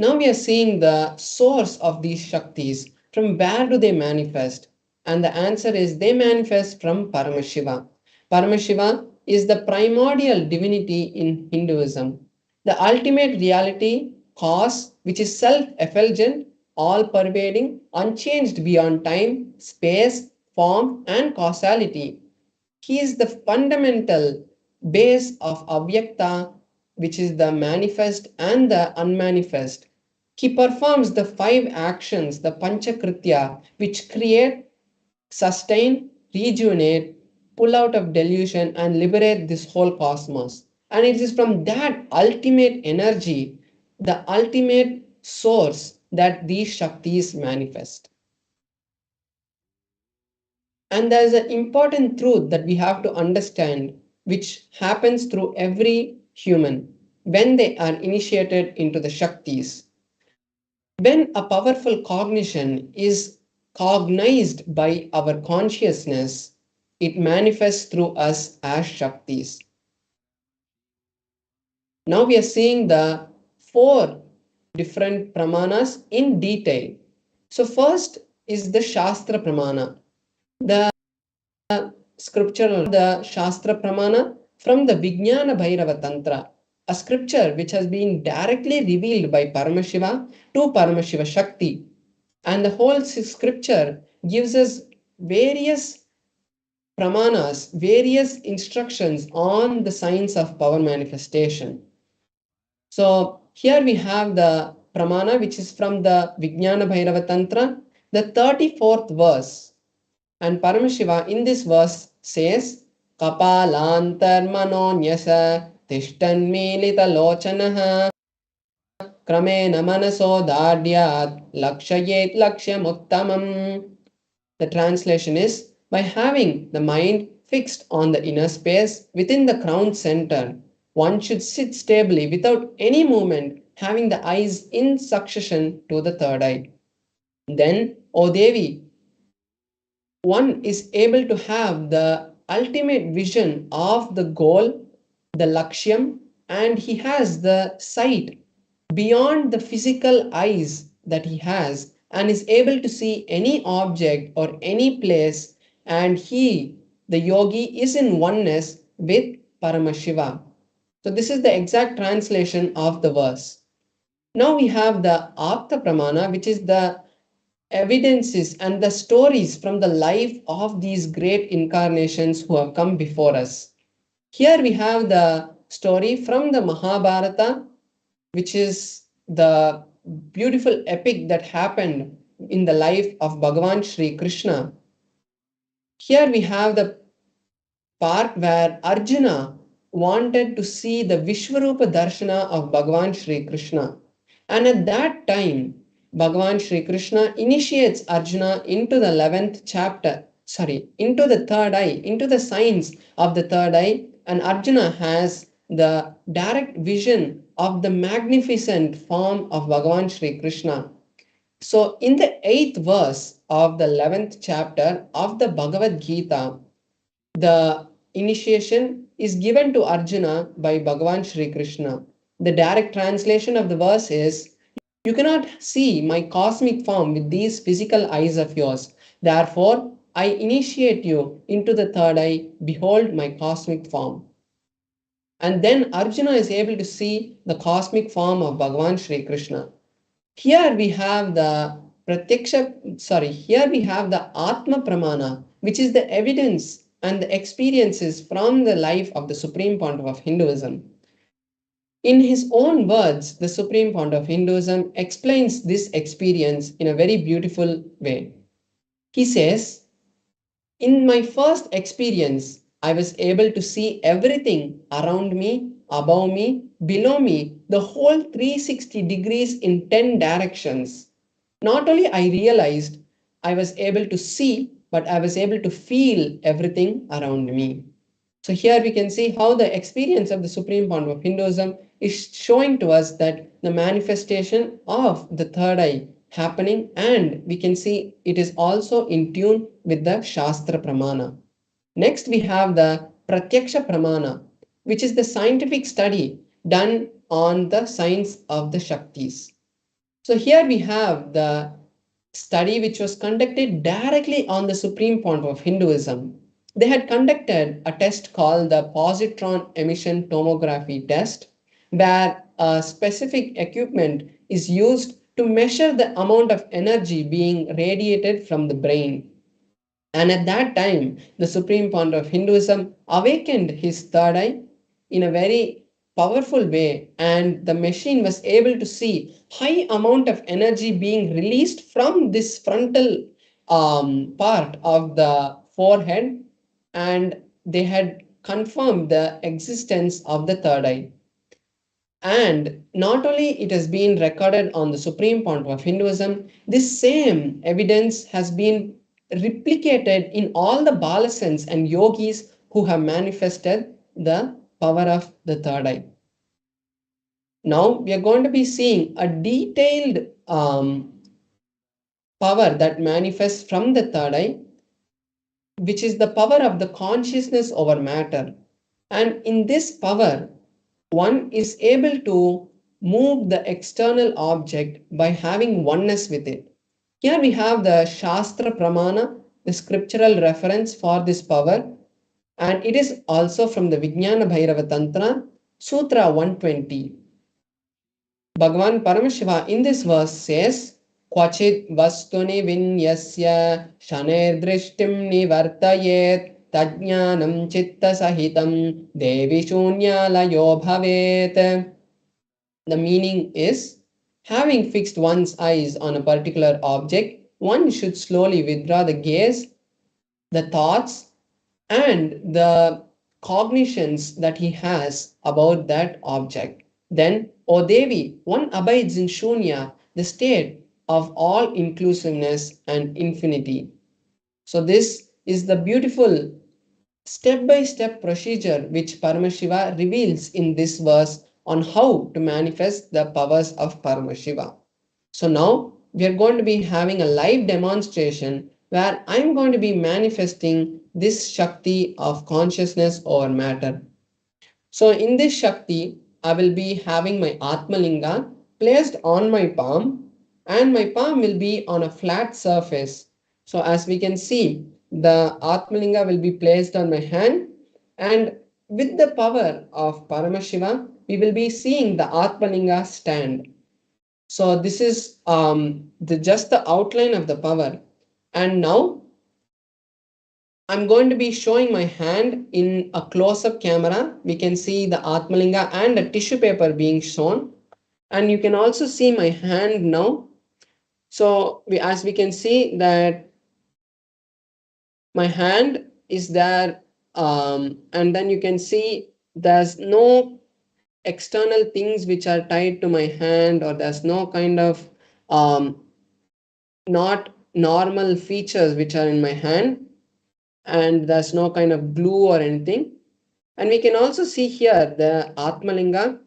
Now we are seeing the source of these Shaktis. From where do they manifest? And the answer is they manifest from Paramashiva. Paramashiva is the primordial divinity in Hinduism, the ultimate reality, cause, which is self-effulgent, all-pervading, unchanged beyond time, space, form, and causality. He is the fundamental base of Avyakta, which is the manifest and the unmanifest. He performs the five actions, the Panchakritya, which create, sustain, rejuvenate, pull out of delusion, and liberate this whole cosmos. And it is from that ultimate energy, the ultimate source, that these Shaktis manifest. And there is an important truth that we have to understand, which happens through every human when they are initiated into the Shaktis. When a powerful cognition is cognized by our consciousness, it manifests through us as Shaktis. Now we are seeing the four different pramanas in detail. So first is the Shastra Pramana. The scripture, the Shastra Pramana from the Vijnana Bhairava Tantra, a scripture which has been directly revealed by Paramashiva to Paramashiva Shakti. And the whole scripture gives us various pramanas, various instructions on the science of power manifestation. So here we have the pramana which is from the Vijnana Bhairava Tantra, the 34th verse. And Paramashiva in this verse says, Kapalantar manonyasa tishtan milita lochanaha kramena manaso dadyat lakshayet lakshyamuttamam. The translation is, by having the mind fixed on the inner space within the crown center, one should sit stably without any movement, having the eyes in succession to the third eye. Then, O Devi, one is able to have the ultimate vision of the goal, the lakshyam, and he has the sight beyond the physical eyes that he has and is able to see any object or any place, and he, the yogi, is in oneness with Paramashiva. So this is the exact translation of the verse. Now we have the Apta Pramana, which is the evidences and the stories from the life of these great incarnations who have come before us. Here we have the story from the Mahabharata, which is the beautiful epic that happened in the life of Bhagavan Sri Krishna. Here we have the part where Arjuna wanted to see the Vishwarupa Darshana of Bhagavan Sri Krishna. And at that time, Bhagavan Sri Krishna initiates Arjuna into the 11th chapter, into the third eye, into the signs of the third eye, and Arjuna has the direct vision of the magnificent form of Bhagavan Sri Krishna. So, in the 8th verse of the 11th chapter of the Bhagavad Gita, the initiation is given to Arjuna by Bhagavan Sri Krishna. The direct translation of the verse is, "You cannot see my cosmic form with these physical eyes of yours. Therefore, I initiate you into the third eye. Behold my cosmic form." And then Arjuna is able to see the cosmic form of Bhagavan Sri Krishna. Here we have the here we have the Atma Pramana, which is the evidence and the experiences from the life of the Supreme Pontiff of Hinduism. In his own words, the Supreme Pontiff of Hinduism explains this experience in a very beautiful way. He says, "In my first experience, I was able to see everything around me, above me, below me, the whole 360 degrees in 10 directions. Not only I realized I was able to see, but I was able to feel everything around me." So here we can see how the experience of the Supreme Pontiff of Hinduism is showing to us that the manifestation of the third eye happening, and we can see it is also in tune with the Shastra Pramana. Next we have the Pratyaksha Pramana, which is the scientific study done on the science of the Shaktis. So here we have the study which was conducted directly on the Supreme Pontiff of Hinduism. They had conducted a test called the positron emission tomography test, where a specific equipment is used to measure the amount of energy being radiated from the brain. And at that time, the Supreme Pontiff of Hinduism awakened his third eye in a very powerful way, and the machine was able to see high amount of energy being released from this frontal part of the forehead, and they had confirmed the existence of the third eye. And not only it has been recorded on the Supreme Pontiff of Hinduism, this same evidence has been replicated in all the balasans and yogis who have manifested the power of the third eye. Now we are going to be seeing a detailed power that manifests from the third eye, which is the power of the consciousness over matter. And in this power, one is able to move the external object by having oneness with it. Here we have the Shastra Pramana, the scriptural reference for this power, and it is also from the Vijnana Bhairava Tantra, Sutra 120. Bhagavan Paramashiva in this verse says, "Kvachit vastuni vinyasya shaner drishtim nivartayet tajnanam chitta sahitam devi shunya layo bhavet." The meaning is, having fixed one's eyes on a particular object, one should slowly withdraw the gaze, the thoughts, and the cognitions that he has about that object. Then, O Devi, one abides in Shunya, the state of all inclusiveness and infinity. So this is the beautiful step-by-step procedure which Paramashiva reveals in this verse on how to manifest the powers of Paramashiva. So now we are going to be having a live demonstration where I'm going to be manifesting this Shakti of consciousness over matter. So in this Shakti, I will be having my Atmalinga placed on my palm, and my palm will be on a flat surface. So as we can see, the Atmalinga will be placed on my hand, and with the power of Paramashiva, we will be seeing the Atmalinga stand. So this is just the outline of the power. And now I'm going to be showing my hand in a close-up camera. We can see the Atmalinga and a tissue paper being shown. And you can also see my hand now. So as we can see that my hand is there, and then you can see there's no external things which are tied to my hand, or there's no kind of not normal features which are in my hand, and there's no kind of glue or anything. And we can also see here the Atmalinga.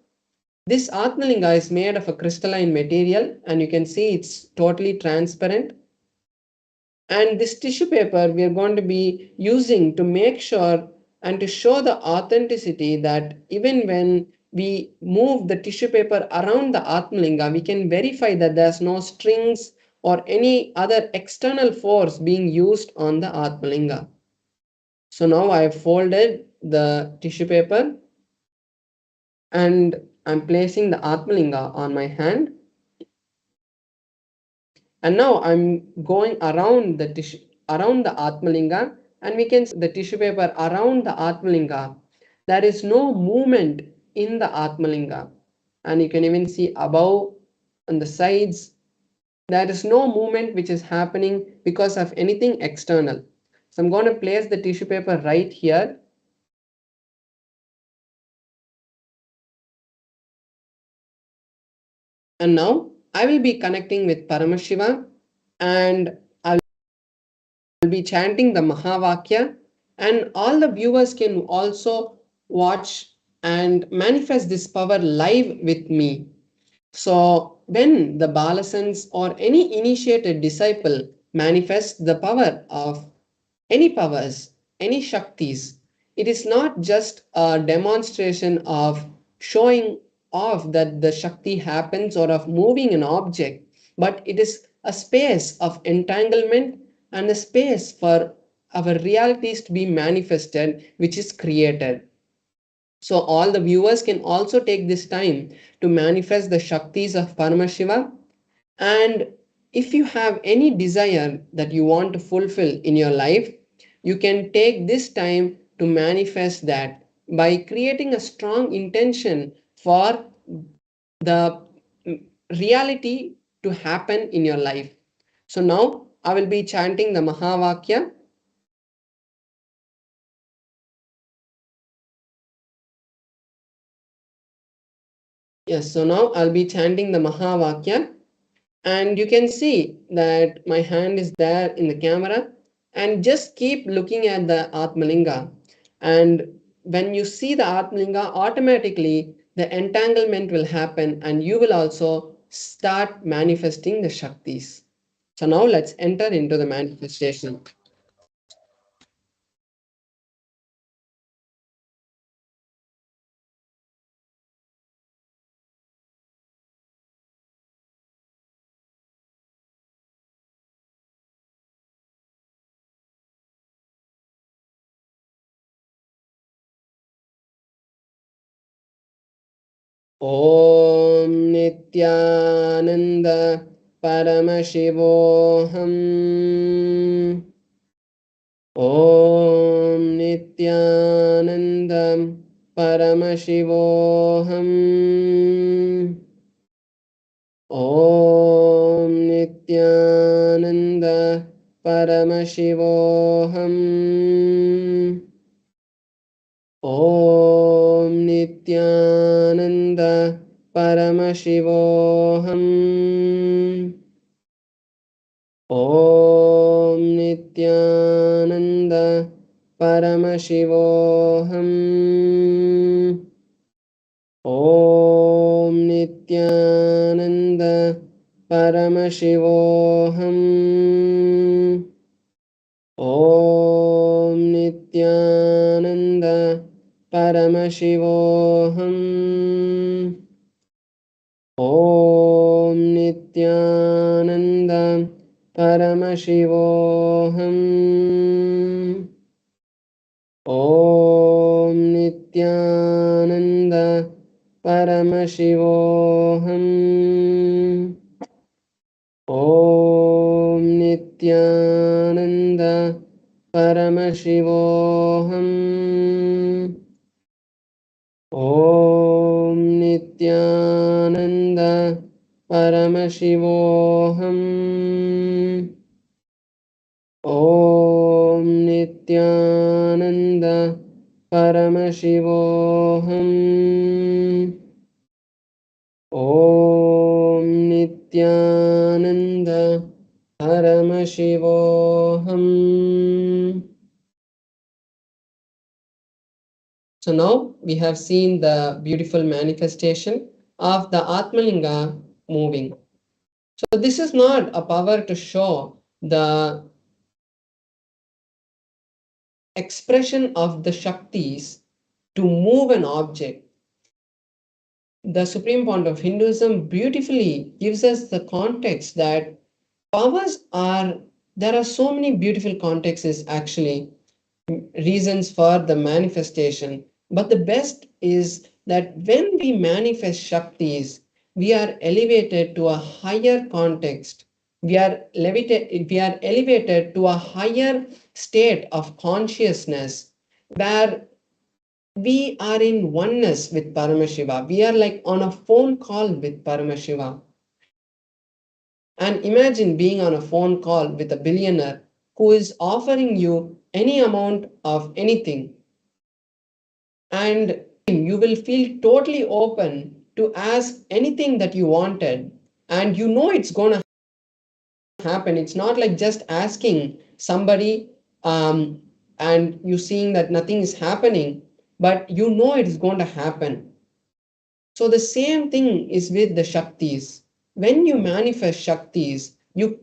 This Atmalinga is made of a crystalline material, and you can see it's totally transparent. And this tissue paper we are going to be using to make sure and to show the authenticity that even when we move the tissue paper around the Atmalinga, we can verify that there's no strings or any other external force being used on the Atmalinga. So now I have folded the tissue paper and I'm placing the Atmalinga on my hand. And now I'm going around the tissue, around the Atmalinga, and we can see the tissue paper around the Atmalinga. There is no movement in the Atmalinga, and you can even see above on the sides. There is no movement which is happening because of anything external. So I'm going to place the tissue paper right here. And now I will be connecting with Paramashiva, and I'll be chanting the Mahavakya, and all the viewers can also watch and manifest this power live with me. So when the Balasans or any initiated disciple manifests the power of any powers, any Shaktis, it is not just a demonstration of showing off that the Shakti happens or of moving an object, but it is a space of entanglement and a space for our realities to be manifested, which is created. So all the viewers can also take this time to manifest the Shaktis of Paramashiva. And if you have any desire that you want to fulfill in your life, you can take this time to manifest that by creating a strong intention for the reality to happen in your life. So now I will be chanting the Mahavakya. Yes, so now I'll be chanting the Mahavakya, and you can see that my hand is there in the camera, and just keep looking at the Atmalinga, and when you see the Atmalinga, automatically the entanglement will happen and you will also start manifesting the Shaktis. So now let's enter into the manifestation. Om Nithyananda Paramashivoham. Om Nithyananda Paramashivoham. Om Nithyananda Paramashivoham. Om Nithyananda Paramashivoham. Om Nithyananda Paramashivoham. Om Nithyananda Paramashivoham. Om Nithyananda Paramashivoham. Om Nithyananda Paramashivoham. Om Nithyananda Paramashivoham. Om Nithyananda Paramashivoham. Om Nithyananda Paramashivoham. Om Nithyananda Paramashivoham. Om Nithyananda Paramashivoham. So now we have seen the beautiful manifestation of the Atmalinga moving. So this is not a power to show the expression of the Shaktis to move an object. The supreme point of Hinduism beautifully gives us the context that powers are, there are so many beautiful contexts actually, reasons for the manifestation. But the best is that when we manifest Shaktis, we are elevated to a higher context. We are elevated to a higher state of consciousness where we are in oneness with Paramashiva. We are like on a phone call with Paramashiva. And imagine being on a phone call with a billionaire who is offering you any amount of anything. And you will feel totally open to ask anything that you wanted. And you know it's going to happen. It's not like just asking somebody and you seeing that nothing is happening, but you know it is going to happen. So the same thing is with the Shaktis. When you manifest Shaktis, you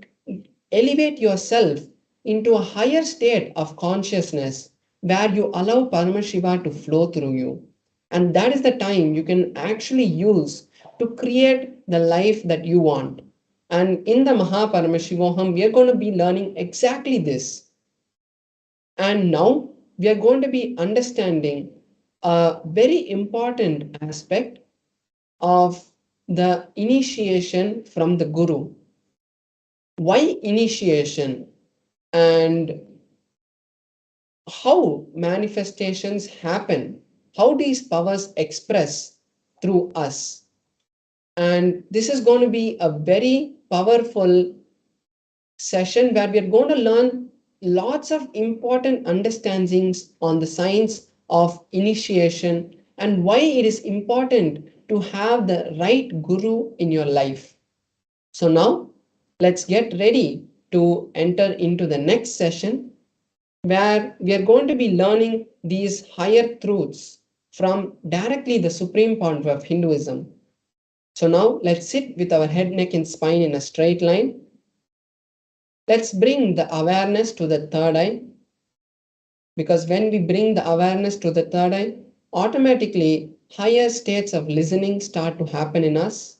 elevate yourself into a higher state of consciousness where you allow Paramashiva to flow through you. And that is the time you can actually use to create the life that you want. And in the Paramashivoham, we are going to be learning exactly this. And now we are going to be understanding a very important aspect of the initiation from the Guru. Why initiation and how manifestations happen, how these powers express through us. And this is going to be a very powerful session where we are going to learn lots of important understandings on the science of initiation and why it is important to have the right guru in your life. So now let's get ready to enter into the next session where we are going to be learning these higher truths from directly the supreme point of Hinduism. So now let's sit with our head, neck and spine in a straight line. Let's bring the awareness to the third eye, because when we bring the awareness to the third eye, automatically higher states of listening start to happen in us.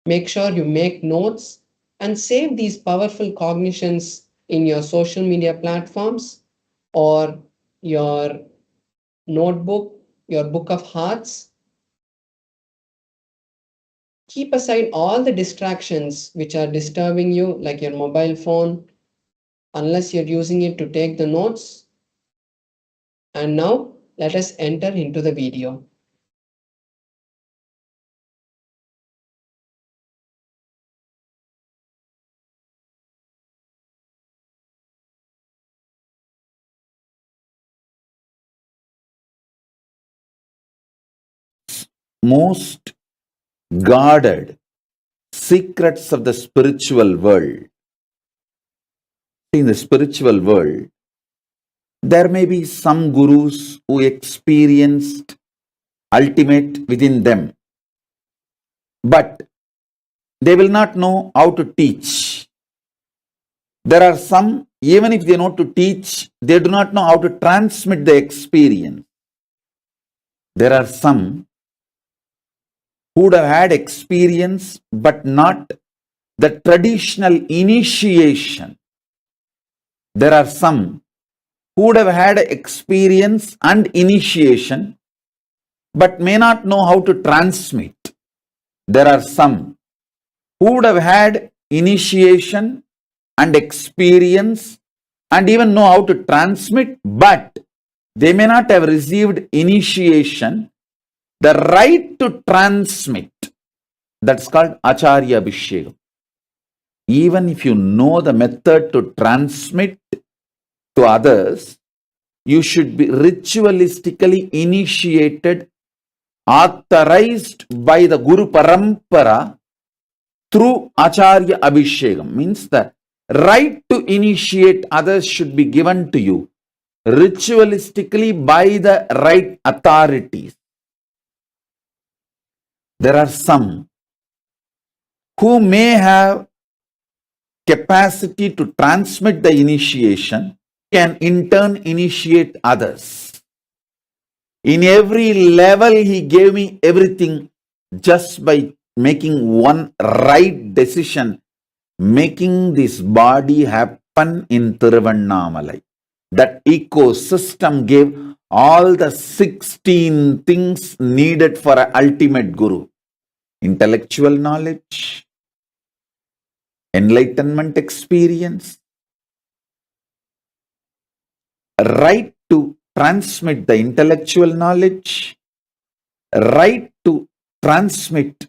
Make sure you make notes and save these powerful cognitions in your social media platforms or your notebook, your book of hearts. Keep aside all the distractions which are disturbing you, like your mobile phone, unless you're using it to take the notes. And now let us enter into the video. Most guarded secrets of the spiritual world. In the spiritual world, there may be some gurus who experienced ultimate within them, but they will not know how to teach. There are some, even if they know to teach, they do not know how to transmit the experience. There are some who would have had experience, but not the traditional initiation. There are some who would have had experience and initiation, but may not know how to transmit. There are some who would have had initiation and experience and even know how to transmit, but they may not have received initiation, the right to transmit. That's called Acharya Abhishekam. Even if you know the method to transmit to others, you should be ritualistically initiated, authorized by the Guru Parampara through Acharya Abhishekam. Means the right to initiate others should be given to you ritualistically by the right authorities. There are some who may have capacity to transmit the initiation, can in turn initiate others. In every level, he gave me everything just by making one right decision, making this body happen in Tiruvannamalai. That ecosystem gave all the 16 things needed for an ultimate guru. Intellectual knowledge, enlightenment experience, right to transmit the intellectual knowledge, right to transmit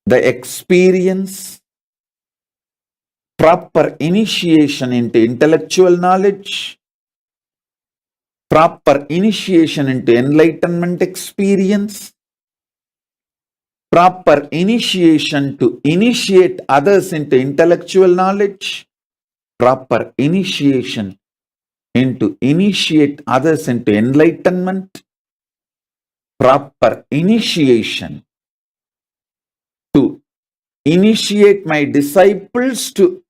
the experience, proper initiation into intellectual knowledge, proper initiation into enlightenment experience, proper initiation to initiate others into intellectual knowledge, proper initiation into initiate others into enlightenment, proper initiation to initiate my disciples, to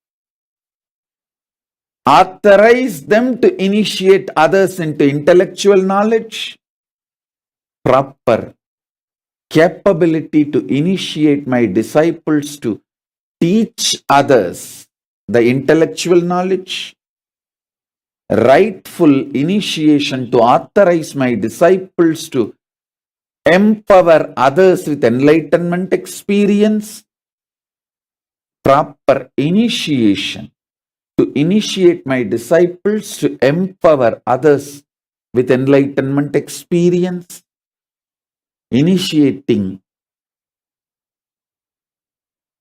authorize them to initiate others into intellectual knowledge, proper capability to initiate my disciples to teach others the intellectual knowledge, rightful initiation to authorize my disciples to empower others with enlightenment experience, proper initiation to initiate my disciples to empower others with enlightenment experience, initiating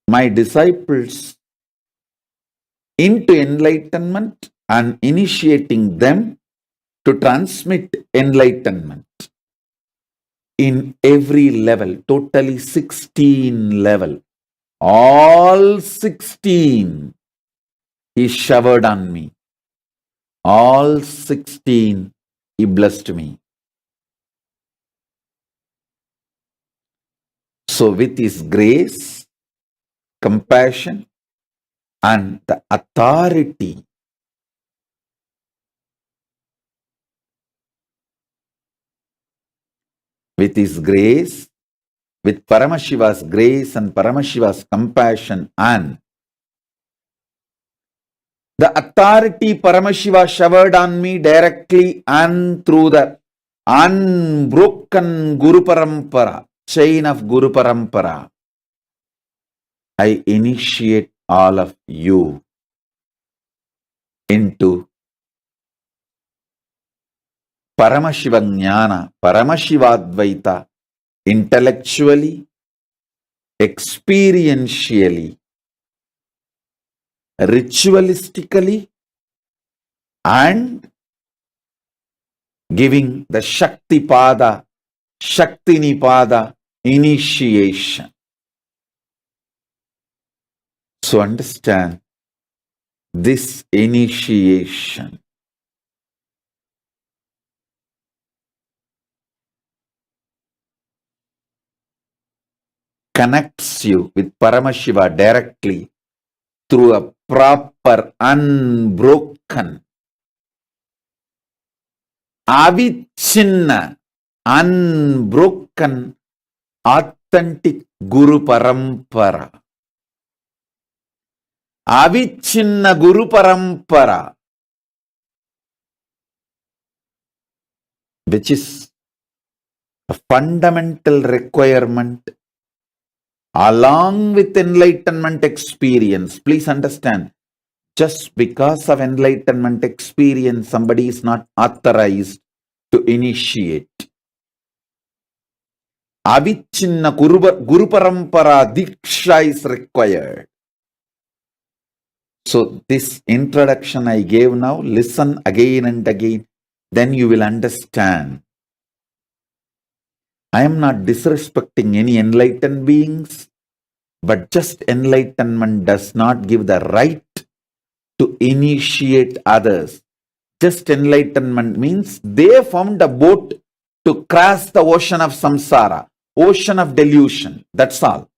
my disciples into enlightenment and initiating them to transmit enlightenment in every level, totally 16 level. All 16 he showered on me. All 16 he blessed me. So with his grace, compassion, and the authority, with his grace, with Paramashiva's grace and Paramashiva's compassion and the authority Paramashiva showered on me directly and through the unbroken Guru Parampara, chain of Guru Parampara, I initiate all of you into Paramashiva Jnana, Paramashivadvaita, intellectually, experientially, ritualistically, and giving the Shakti Pada, Shakti Nipada initiation. So understand this initiation connects you with Paramashiva directly through a proper, unbroken, avichinna, unbroken, authentic Guru Parampara. Avichinna Guru Parampara, which is a fundamental requirement along with enlightenment experience. Please understand, just because of enlightenment experience, somebody is not authorized to initiate. Avichinna Guru Parampara Diksha is required. So this introduction I gave now, listen again and again, then you will understand. I am not disrespecting any enlightened beings, but just enlightenment does not give the right to initiate others. Just enlightenment means they found a boat to cross the ocean of samsara, ocean of delusion. That's all.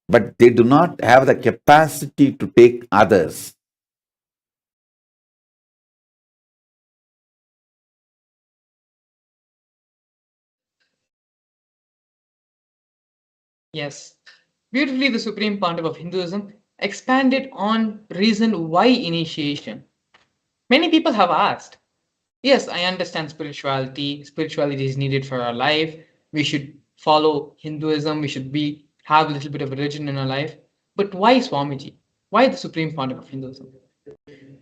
But they do not have the capacity to take others. Yes. Beautifully, the Supreme Pontiff of Hinduism expanded on reason why initiation. Many people have asked, yes, I understand spirituality. Spirituality is needed for our life. We should follow Hinduism. We should have a little bit of religion in our life. But why Swamiji? Why the Supreme Pontiff of Hinduism?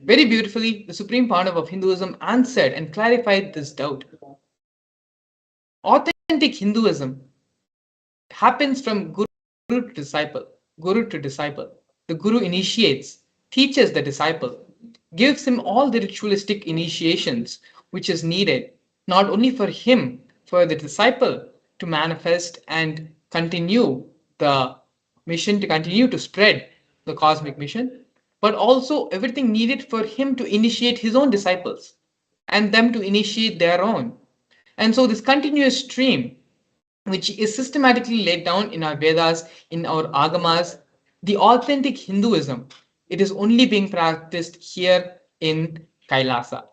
Very beautifully, the Supreme Pontiff of Hinduism answered and clarified this doubt. Authentic Hinduism happens from guru to disciple, guru to disciple. The guru initiates, teaches the disciple, gives him all the ritualistic initiations which is needed, not only for him, for the disciple to manifest and continue the mission, to continue to spread the cosmic mission, but also everything needed for him to initiate his own disciples and them to initiate their own. And so this continuous stream, which is systematically laid down in our Vedas, in our Agamas, the authentic Hinduism, it is only being practiced here in Kailasa.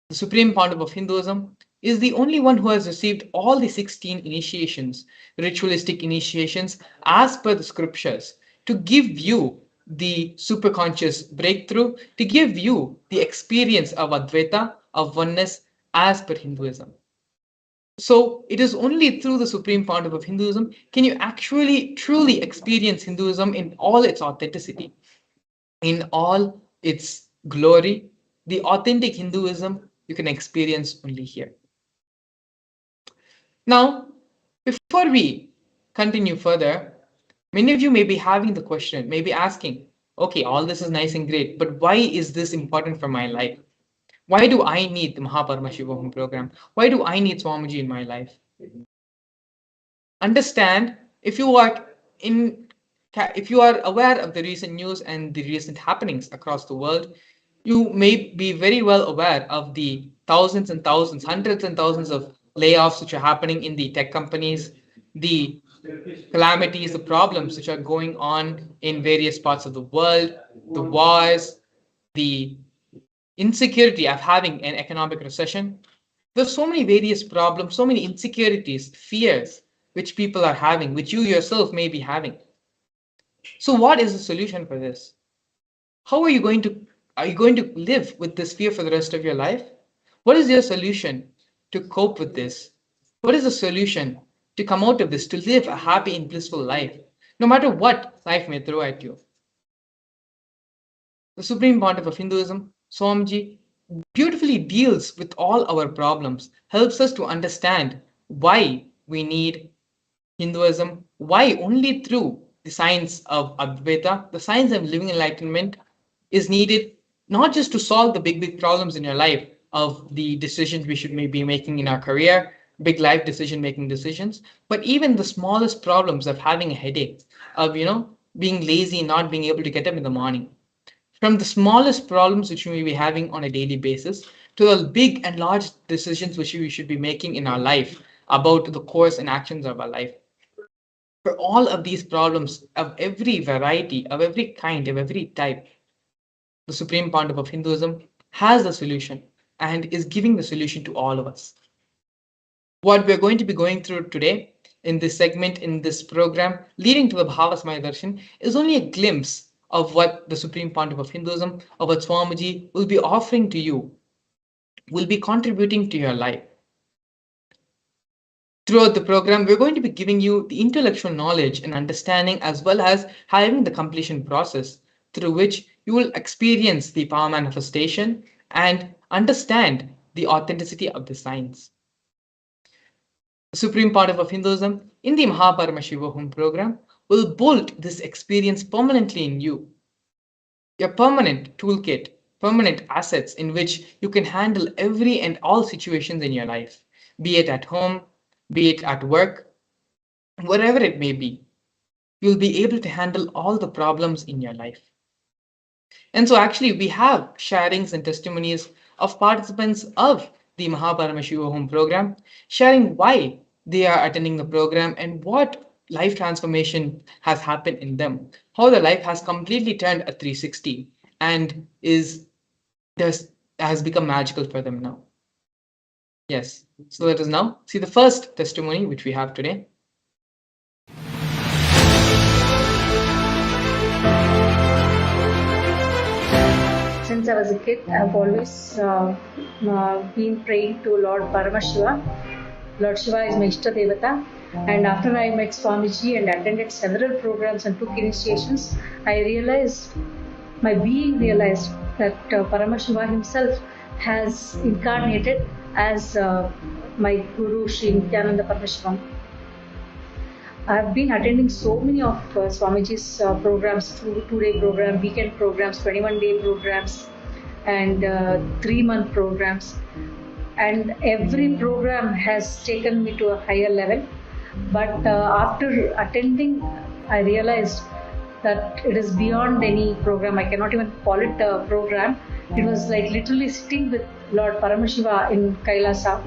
The Supreme Pontiff of Hinduism is the only one who has received all the 16 initiations, ritualistic initiations, as per the scriptures, to give you the superconscious breakthrough, to give you the experience of Advaita, of oneness, as per Hinduism. So it is only through the Supreme Pontiff of Hinduism can you actually truly experience Hinduism in all its authenticity, in all its glory. The authentic Hinduism you can experience only here. Now, before we continue further, many of you may be having the question, may be asking, okay, all this is nice and great, but why is this important for my life? Why do I need the Paramashivoham program? Why do I need Swamiji in my life? Understand, if you are aware of the recent news and the recent happenings across the world, you may be very well aware of the thousands and thousands, hundreds and thousands of layoffs which are happening in the tech companies, the calamities, the problems which are going on in various parts of the world, the wars, the insecurity of having an economic recession. There's so many various problems, so many insecurities, fears, which people are having, which you yourself may be having. So what is the solution for this? How are you going to live with this fear for the rest of your life? What is your solution to cope with this? What is the solution to come out of this, to live a happy and blissful life, no matter what life may throw at you? The Supreme Pontiff of Hinduism, Swamiji, beautifully deals with all our problems, helps us to understand why we need Hinduism, why only through the science of Advaita, the science of living enlightenment is needed, not just to solve the big problems in your life of the decisions we should be making in our career, big life decision-making decisions, but even the smallest problems of having a headache, of being lazy, not being able to get up in the morning. From the smallest problems which we may be having on a daily basis to the big and large decisions which we should be making in our life about the course and actions of our life. For all of these problems of every variety, of every kind, of every type, the Supreme Pontiff of Hinduism has the solution and is giving the solution to all of us. What we're going to be going through today in this segment, in this program, leading to the Bhava Darshan, is only a glimpse of what the Supreme Pontiff of Hinduism, of what Swamiji will be offering to you, will be contributing to your life. Throughout the program, we're going to be giving you the intellectual knowledge and understanding, as well as having the completion process through which you will experience the power manifestation and understand the authenticity of the science. The supreme part of Hinduism in the Paramashivoham program will bolt this experience permanently in you. Your permanent toolkit, permanent assets in which you can handle every and all situations in your life, be it at home, be it at work, whatever it may be. You'll be able to handle all the problems in your life. And so actually we have sharings and testimonies of participants of the Paramashivoham program sharing why they are attending the program and what life transformation has happened in them, how their life has completely turned a 360 and has become magical for them now. Yes, so let us now see the first testimony which we have today. Since I was a kid, I've always been praying to Lord Paramashiva. Lord Shiva is my Ishta Devata. And after I met Swamiji and attended several programs and took initiations, my being realized that Paramashiva himself has incarnated as my Guru Sri Nithyananda Paramashivam. I've been attending so many of Swamiji's programs, two-day program, weekend programs, 21-day programs, and 3-month programs. And every program has taken me to a higher level. But after attending, I realized that it is beyond any program. I cannot even call it a program. It was like literally sitting with Lord Paramashiva in KAILASA.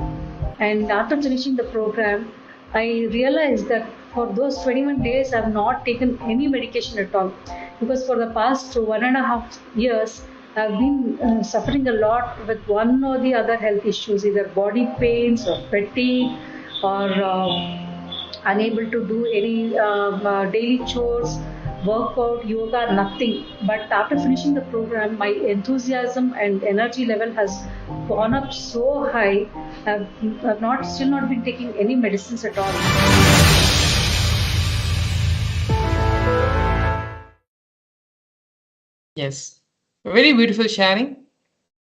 And after finishing the program, I realized that for those 21 days, I have not taken any medication at all. Because for the past 1.5 years, I have been suffering a lot with one or the other health issues, either body pains or fatigue or unable to do any daily chores, workout, yoga, nothing. But after finishing the program, my enthusiasm and energy level has gone up so high. I've still not been taking any medicines at all. Yes, a very beautiful sharing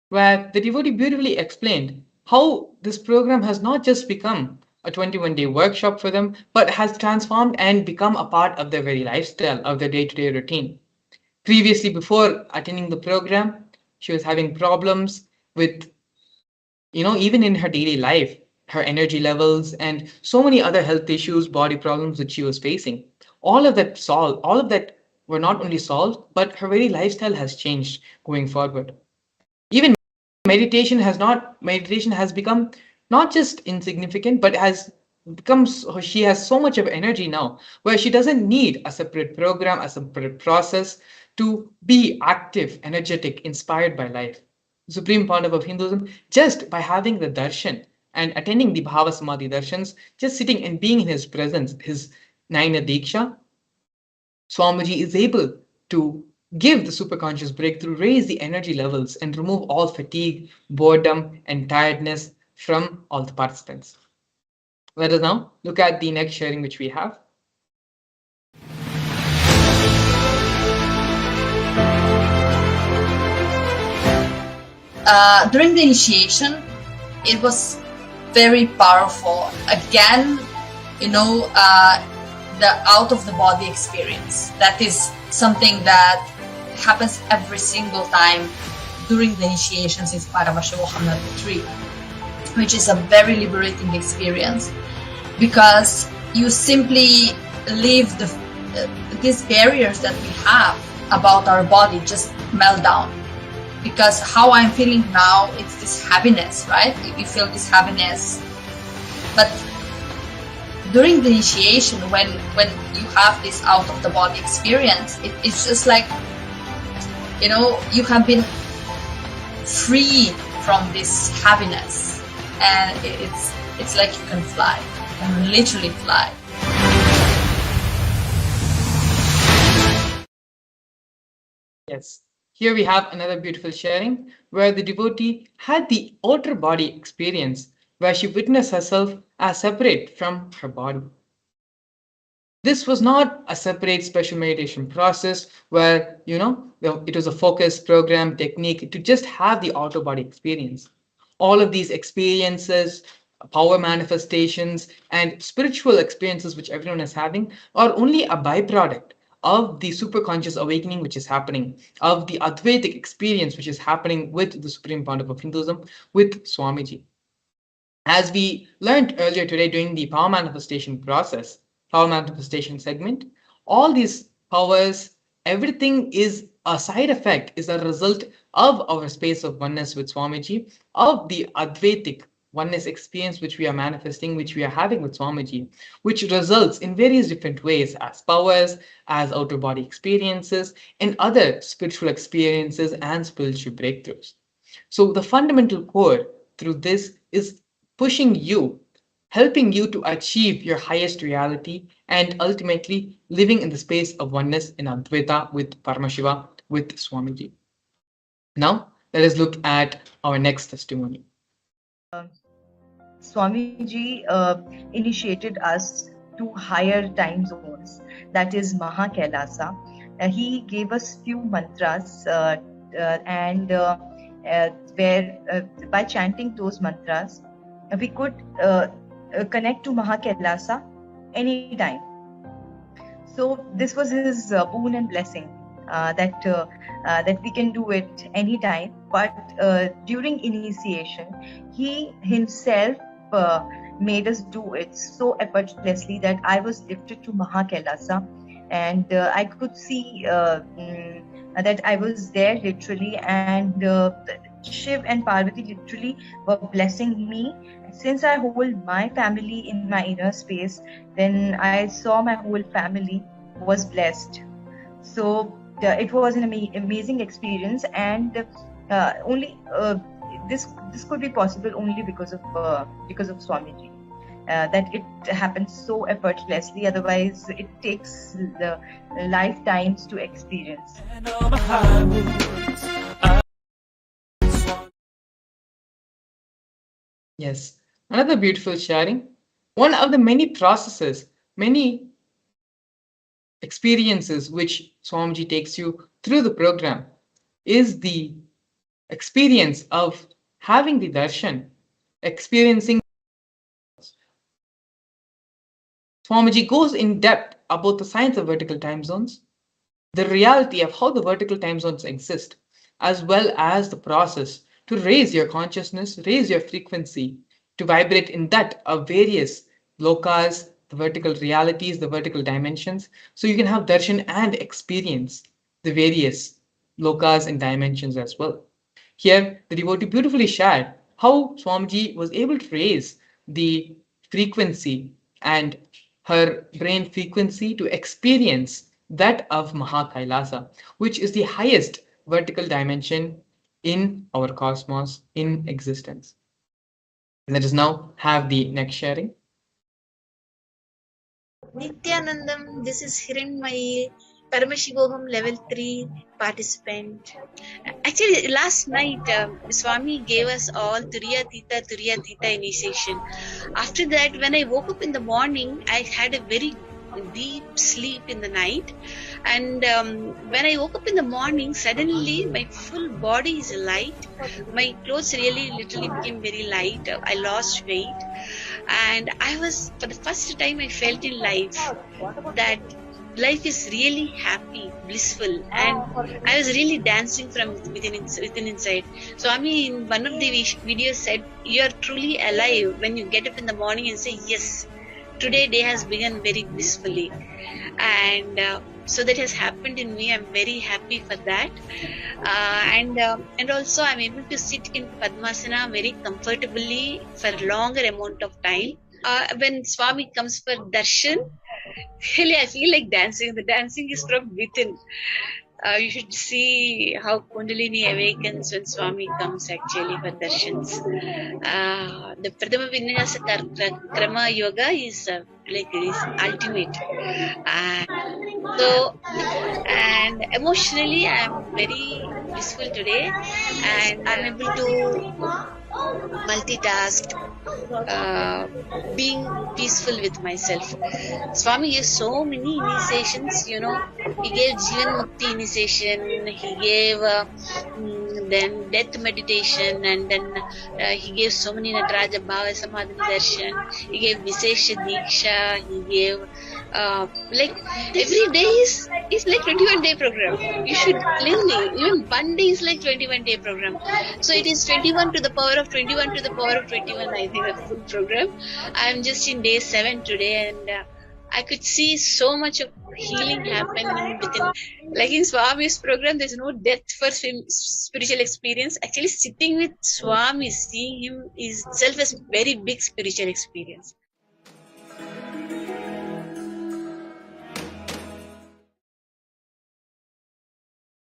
where the devotee beautifully explained how this program has not just become a 21-day workshop for them, but has transformed and become a part of their very lifestyle, of their day-to-day routine. Previously, before attending the program, she was having problems with, even in her daily life, her energy levels and so many other health issues, body problems that she was facing. All of that were not only solved, but her very lifestyle has changed going forward. Even meditation has become not just insignificant, but she has so much of energy now where she doesn't need a separate program, a separate process to be active, energetic, inspired by life. The supreme part of Hinduism, just by having the darshan and attending the Bhava Samadhi darshans, just sitting and being in his presence, his Naina Diksha, Swamiji is able to give the superconscious breakthrough, raise the energy levels, and remove all fatigue, boredom, and tiredness from all the participants. Let us now look at the next sharing which we have. During the initiation, it was very powerful. Again, the out of the body experience. That is something that happens every single time during the initiations in Paramashivoham number 3, which is a very liberating experience because you simply leave these barriers that we have about our body just melt down. Because how I'm feeling now, it's this happiness, right? You feel this happiness. But during the initiation, when you have this out of the body experience, it's just like, you have been free from this happiness, and it's like you can fly, you can literally fly. Yes. Here we have another beautiful sharing where the devotee had the outer body experience where she witnessed herself as separate from her body. This was not a separate special meditation process where, it was a focused program technique to just have the outer body experience. All of these experiences, power manifestations, and spiritual experiences which everyone is having are only a byproduct of the superconscious awakening which is happening, of the Advaitic experience which is happening with the Supreme Pontiff of Hinduism, with Swamiji. As we learned earlier today during the power manifestation process, power manifestation segment, all these powers, everything is a side effect, is a result of our space of oneness with Swamiji, of the Advaitic oneness experience which we are manifesting, which we are having with Swamiji, which results in various different ways as powers, as outer body experiences, and other spiritual experiences and spiritual breakthroughs. So the fundamental core through this is pushing you, helping you to achieve your highest reality, and ultimately living in the space of oneness in Advaita with Paramashiva, with Swamiji. Now, let us look at our next testimony. Swamiji initiated us to higher time zones, that is Maha KAILASA. He gave us few mantras and where by chanting those mantras, we could connect to Maha KAILASA anytime. So this was his boon and blessing that we can do it anytime. But during initiation, he himself made us do it so effortlessly that I was lifted to Maha KAILASA, and I could see that I was there literally, and Shiv and Parvati literally were blessing me. Since I hold my family in my inner space, then I saw my whole family was blessed. So it was an amazing experience, and only this could be possible only because of Swamiji. That it happens so effortlessly. Otherwise, it takes the lifetimes to experience. Yes, another beautiful sharing. One of the many processes, many experiences which Swamiji takes you through the program is the experience of having the darshan, experiencing. Swamiji goes in depth about the science of vertical time zones, the reality of how the vertical time zones exist, as well as the process to raise your consciousness, raise your frequency, to vibrate in that of various lokas, the vertical realities, the vertical dimensions, so you can have darshan and experience the various lokas and dimensions as well. Here, the devotee beautifully shared how Swamiji was able to raise the frequency and her brain frequency to experience that of Maha KAILASA, which is the highest vertical dimension in our cosmos, in existence. Let us now have the next sharing. Nithyanandam, this is Hiranmayi, Paramashivoham level 3 participant. Actually, last night Swami gave us all Turiya Theta initiation. After that, when I woke up in the morning, I had a very deep sleep in the night, and when I woke up in the morning, suddenly my full body is light. My clothes really literally became very light. I lost weight, and I was, for the first time, I felt in life that life is really happy, blissful, and I was really dancing from within inside. So Swami in one of the videos said, "You are truly alive when you get up in the morning and say, yes, today day has begun very blissfully." And so that has happened in me. I'm very happy for that. And also I'm able to sit in Padmasana very comfortably for a longer amount of time. When Swami comes for darshan, really I feel like dancing. The dancing is from within. You should see how Kundalini awakens when Swami comes actually for darshans. The Pradama Vinyasa Krama Yoga is like it is ultimate. And emotionally I am very blissful today, and I am able to multitasked, being peaceful with myself. Swami gave so many initiations, you know. He gave Jivan Mukti initiation, he gave then death meditation, and then he gave so many Nataraja Bhava Samadhi Darshan, he gave Vishesha Diksha, he gave like every day is like 21-day program. You should live even one day is like 21-day program. So it is 21 to the power of 21 to the power of 21. I think the full program. I am just in day 7 today, and I could see so much of healing happening within. Like in Swami's program, there's no depth for spiritual experience. Actually, sitting with Swami, seeing him is itself a very big spiritual experience.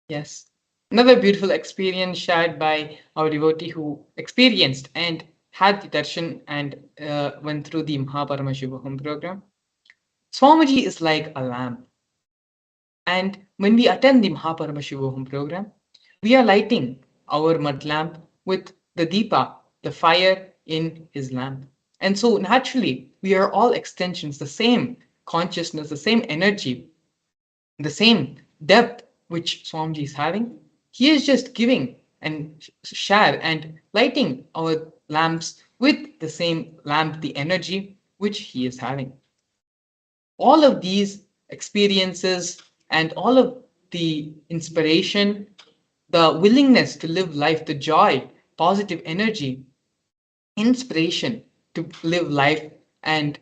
Yes. Another beautiful experience shared by our devotee who experienced and had the darshan and went through the Paramashivoham program. Swamiji is like a lamp. And when we attend the Paramashivoham program, we are lighting our mud lamp with the deepa, the fire in his lamp. And so naturally, we are all extensions, the same consciousness, the same energy, the same depth which Swamiji is having. He is just giving and share and lighting our lamps with the same lamp, the energy which he is having. All of these experiences and all of the inspiration, the willingness to live life, the joy, positive energy, inspiration to live life and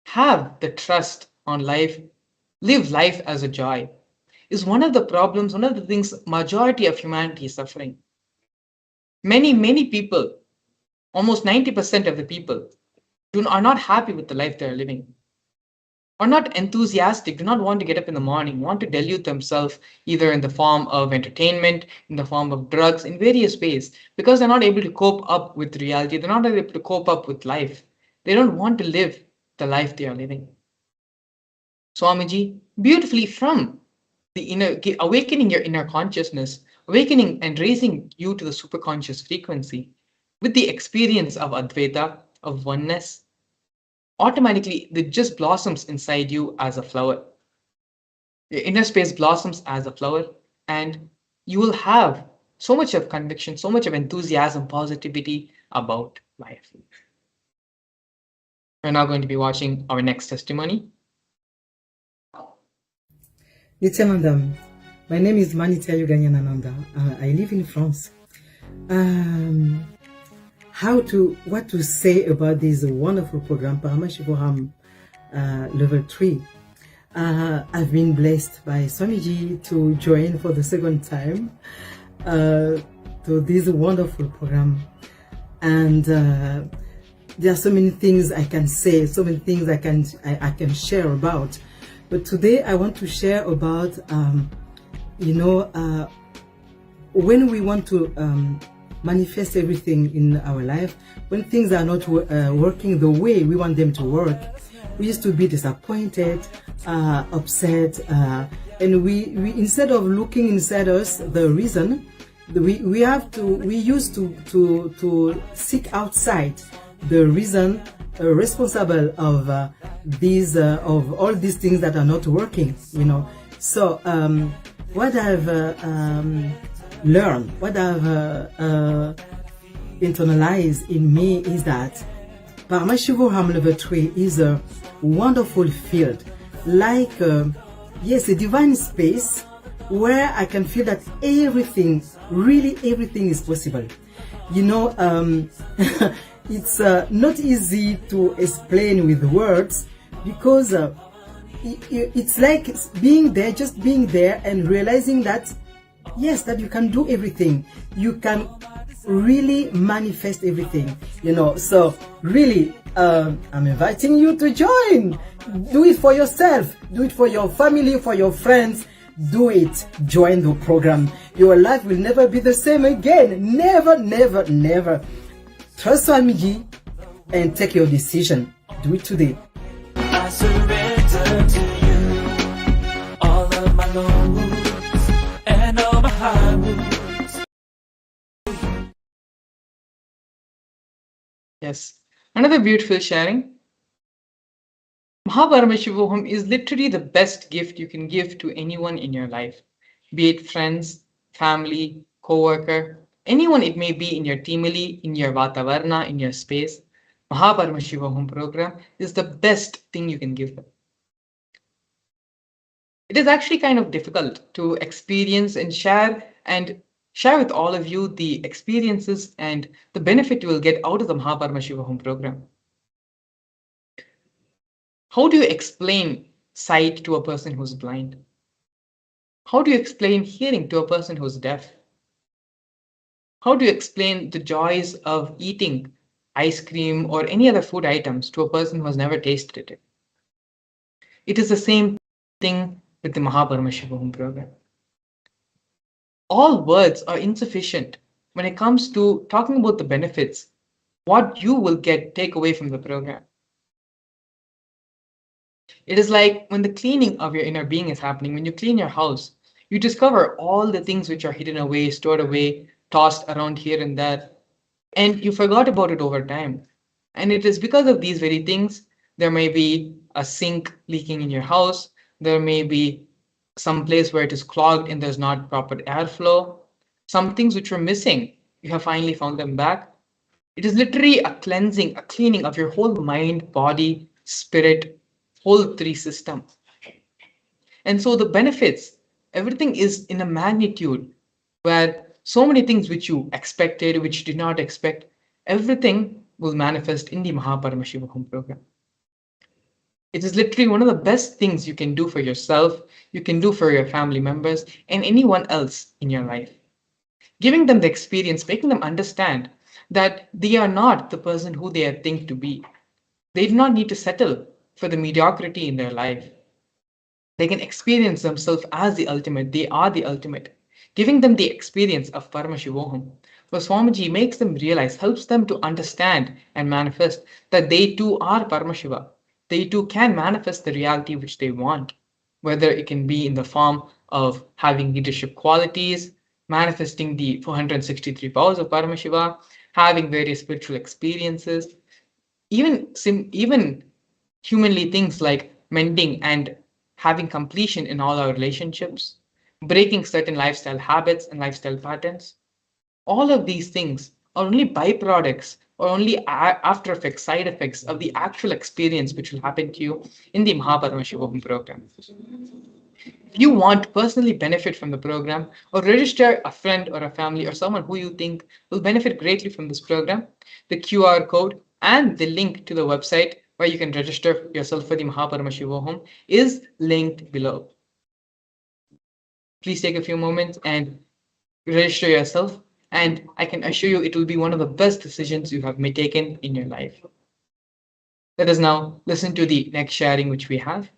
have the trust on life, live life as a joy, is one of the problems, one of the things majority of humanity is suffering. Many people, almost 90% of the people, are not happy with the life they are living, are not enthusiastic, do not want to get up in the morning, want to delude themselves either in the form of entertainment, in the form of drugs, in various ways, because they're not able to cope up with reality, they're not able to cope up with life. They don't want to live the life they are living. Swamiji, beautifully from the inner, awakening your inner consciousness, awakening and raising you to the superconscious frequency with the experience of Advaita, of oneness, automatically it just blossoms inside you as a flower. Your inner space blossoms as a flower, and you will have so much of conviction, so much of enthusiasm, positivity about life. We're now going to be watching our next testimony. Nithyananda, my name is Manitya Yuganyanananda. I live in France. What to say about this wonderful program, Paramashivoham Level 3. I've been blessed by Swamiji to join for the second time to this wonderful program. And there are so many things I can say, so many things I can share about. But today I want to share about, when we want to manifest everything in our life, when things are not working the way we want them to work, we used to be disappointed, upset, and we instead of looking inside us the reason, we used to seek outside the reason responsible of of all these things that are not working, So what I've learned, what I've internalized in me is that Paramashivoham Level 3 is a wonderful field, like yes, a divine space where I can feel that everything, really everything is possible. It's not easy to explain with words, because it's like being there, just being there and realizing that, yes, that you can do everything. You can really manifest everything, So really, I'm inviting you to join. Do it for yourself. Do it for your family, for your friends. Do it. Join the program. Your life will never be the same again. Never, never, never. Trust Swamiji and take your decision. Do it today. I surrender to you all of my lows and all my high moves. Yes. Another beautiful sharing. Paramashivoham is literally the best gift you can give to anyone in your life, be it friends, family, co-worker, anyone it may be in your teamily, in your Vatavarna, in your space. Paramashivoham program is the best thing you can give them. It is actually kind of difficult to experience and share with all of you the experiences and the benefit you will get out of the Paramashivoham program. How do you explain sight to a person who's blind? How do you explain hearing to a person who's deaf? How do you explain the joys of eating ice cream or any other food items to a person who has never tasted it? It is the same thing with the Paramashivoham program. All words are insufficient when it comes to talking about the benefits, what you will take away from the program. It is like when the cleaning of your inner being is happening, when you clean your house, you discover all the things which are hidden away, stored away, tossed around here and there, and you forgot about it over time. And it is because of these very things, there may be a sink leaking in your house, there may be some place where it is clogged and there's not proper airflow, some things which were missing, you have finally found them back. It is literally a cleansing, a cleaning of your whole mind, body, spirit, whole three system. And so the benefits, everything is in a magnitude where so many things which you expected, which you did not expect, everything will manifest in the Paramashivoham program. It is literally one of the best things you can do for yourself, you can do for your family members, and anyone else in your life. Giving them the experience, making them understand that they are not the person who they think to be. They do not need to settle for the mediocrity in their life. They can experience themselves as the ultimate. They are the ultimate. Giving them the experience of Paramashivoham, where Swamiji makes them realize, helps them to understand and manifest that they too are Paramashiva. They too can manifest the reality which they want, whether it can be in the form of having leadership qualities, manifesting the 463 powers of Paramashiva, having various spiritual experiences, even humanly things like mending and having completion in all our relationships, breaking certain lifestyle habits and lifestyle patterns. All of these things are only byproducts or only after effects, side effects of the actual experience which will happen to you in the Paramashivoham program. If you want to personally benefit from the program or register a friend or a family or someone who you think will benefit greatly from this program, the QR code and the link to the website where you can register yourself for the Paramashivoham is linked below. Please take a few moments and register yourself, and I can assure you it will be one of the best decisions you have taken in your life. Let us now listen to the next sharing which we have.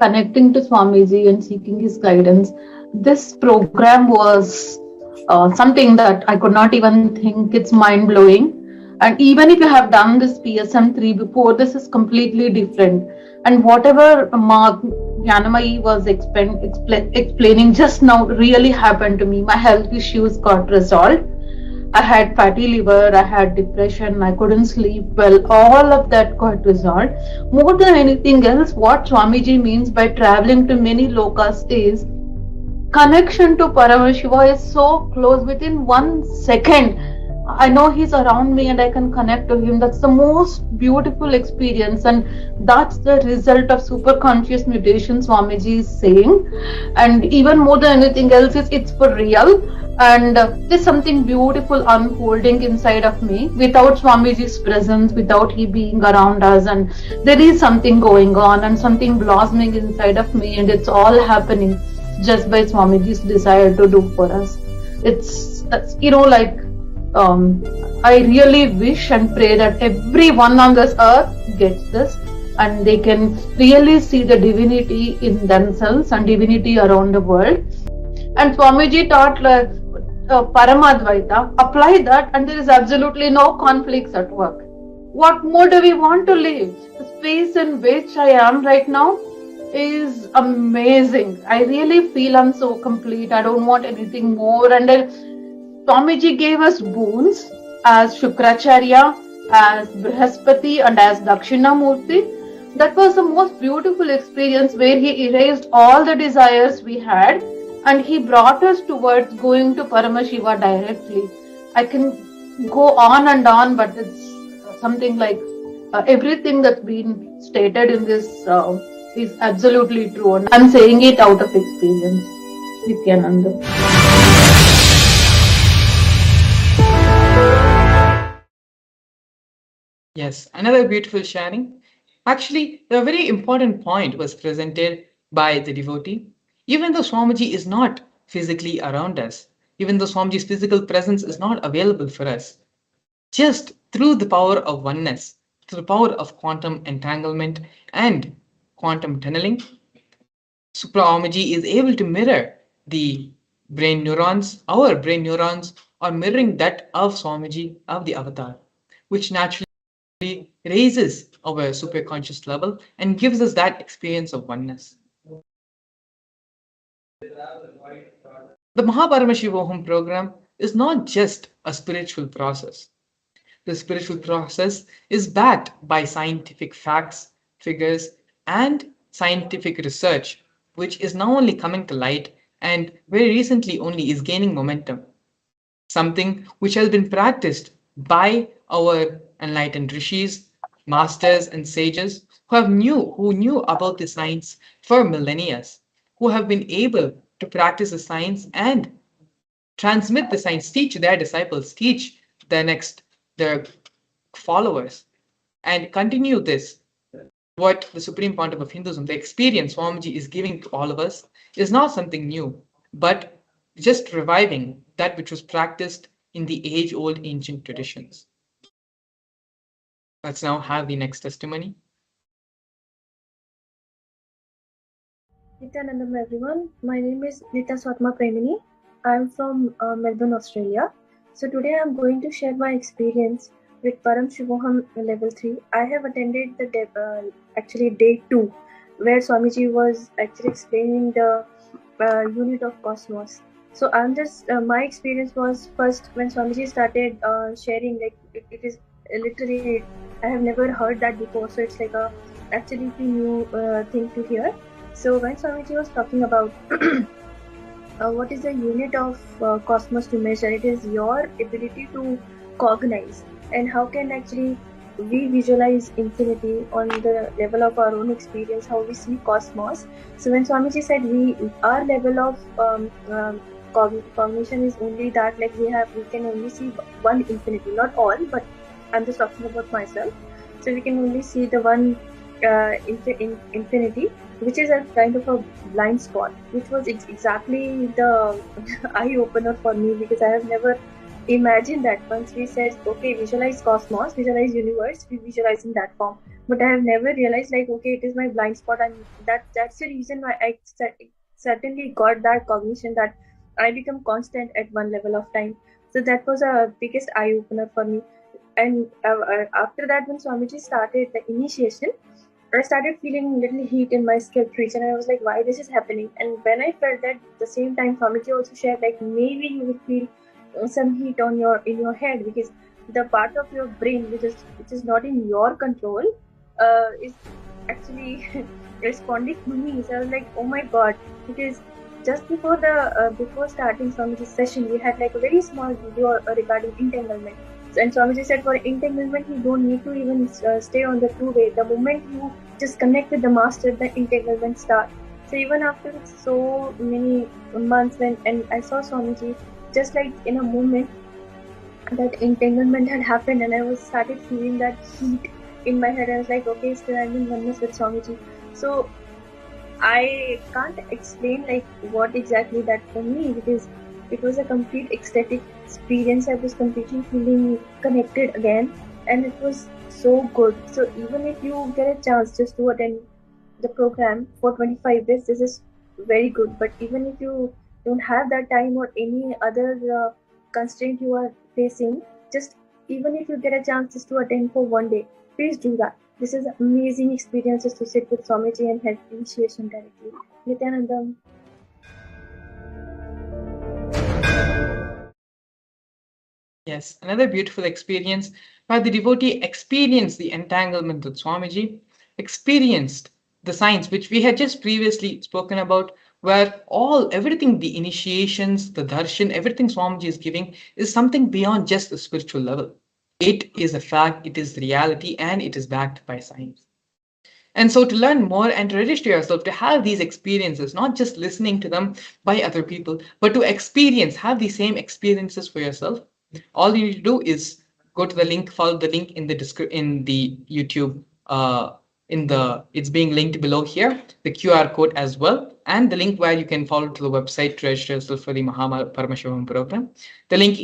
Connecting to Swamiji and seeking his guidance, this program was something that I could not even think. It's mind-blowing. And even if you have done this PSM3 before, this is completely different. And whatever Jnanamayi was explaining just now really happened to me. My health issues got resolved. I had fatty liver, I had depression, I couldn't sleep well. All of that got resolved. More than anything else, what Swamiji means by traveling to many lokas is connection to Paramashiva is so close. Within 1 second, I know he's around me and I can connect to him. That's the most beautiful experience, and that's the result of super conscious meditation, Swamiji is saying. And even more than anything else, it's for real. And there's something beautiful unfolding inside of me without Swamiji's presence, without he being around us. And there is something going on and something blossoming inside of me, and it's all happening just by Swamiji's desire to do for us. It's I really wish and pray that everyone on this earth gets this, and they can really see the divinity in themselves and divinity around the world. And Swamiji taught Paramadvaita, apply that and there is absolutely no conflicts at work. What more do we want to live? The space in which I am right now, is amazing. I really feel I'm so complete. I don't want anything more. And then Swamiji gave us boons as Shukracharya, as Brihaspati, and as Dakshinamurti. That was the most beautiful experience where he erased all the desires we had and he brought us towards going to Paramashiva directly. I can go on and on, but it's something like everything that's been stated in this is absolutely true. And I'm saying it out of experience. Nithyananda. Yes, another beautiful sharing. Actually, a very important point was presented by the devotee. Even though Swamiji is not physically around us, even though Swamiji's physical presence is not available for us, just through the power of oneness, through the power of quantum entanglement and quantum tunneling, Swamiji is able to mirror the brain neurons. Our brain neurons are mirroring that of Swamiji, of the avatar, which naturally raises our superconscious level and gives us that experience of oneness. The Paramashivoham program is not just a spiritual process. The spiritual process is backed by scientific facts, figures, and scientific research, which is now only coming to light and very recently only is gaining momentum. Something which has been practiced by our enlightened rishis, masters, and sages who knew about the science for millennia, who have been able to practice the science and transmit the science, teach their disciples, teach their followers, and continue this. What the Supreme Pontiff of Hinduism, the experience Swamiji is giving to all of us, is not something new, but just reviving that which was practiced in the age-old ancient traditions. Let's now have the next testimony. Nithyanandam everyone, my name is Nitya Swatma Premini. I am from Melbourne, Australia. So today I am going to share my experience with Paramashivoham level 3. I have attended the actually day 2 where Swamiji was actually explaining the unit of cosmos. So I'm just my experience was first when Swamiji started sharing, like it is literally I have never heard that before, so it's like a absolutely new thing to hear. So when Swamiji was talking about what is the unit of cosmos to measure, it is your ability to cognize, and how can actually we visualize infinity on the level of our own experience, how we see cosmos. So when Swamiji said our level of cognition is only that, like we can only see one infinity, not all, but I'm just talking about myself. So we can only see the one infinity, which is a kind of a blind spot, which was exactly the eye opener for me, because I have never imagined that. Once we said, okay, visualize cosmos, visualize universe, we visualize in that form, but I have never realized, like, okay, it is my blind spot, and that's the reason why I certainly got that cognition, that I become constant at one level of time. So that was a biggest eye opener for me. And after that, when Swamiji started the initiation, I started feeling little heat in my scalp region, and I was like, why this is happening? And when I felt that, at the same time, Swamiji also shared, like, maybe you will feel some heat in your head, because the part of your brain which is not in your control is actually responding to me. So I was like, oh my god, because just before before starting Swamiji's session, we had like a very small video regarding entanglement. And Swamiji said, for entanglement, you don't need to even stay on the two-way. The moment you just connect with the master, the entanglement starts. So even after so many months, and I saw Swamiji, just like in a moment, that entanglement had happened, and I started feeling that heat in my head. I was like, okay, still I'm in oneness with Swamiji. So I can't explain like what exactly that for me, because it was a complete ecstatic experience. I was completely feeling connected again, and it was so good. So even if you get a chance just to attend the program for 25 days, this is very good. But even if you don't have that time or any other constraint you are facing, just even if you get a chance just to attend for one day, please do that. This is amazing experiences to sit with Swamiji and have initiation directly. Nithyanandam. Yes, another beautiful experience where the devotee experienced the entanglement with Swamiji, experienced the science which we had just previously spoken about, where everything, the initiations, the darshan, everything Swamiji is giving is something beyond just the spiritual level. It is a fact, it is reality, and it is backed by science. And so to learn more and to register yourself, to have these experiences, not just listening to them by other people, but to experience, have the same experiences for yourself, all you need to do is go to the link, follow the link in the in the YouTube, it's being linked below here, the QR code as well, and the link where you can follow to the website to register yourself for the Paramashivoham program. The link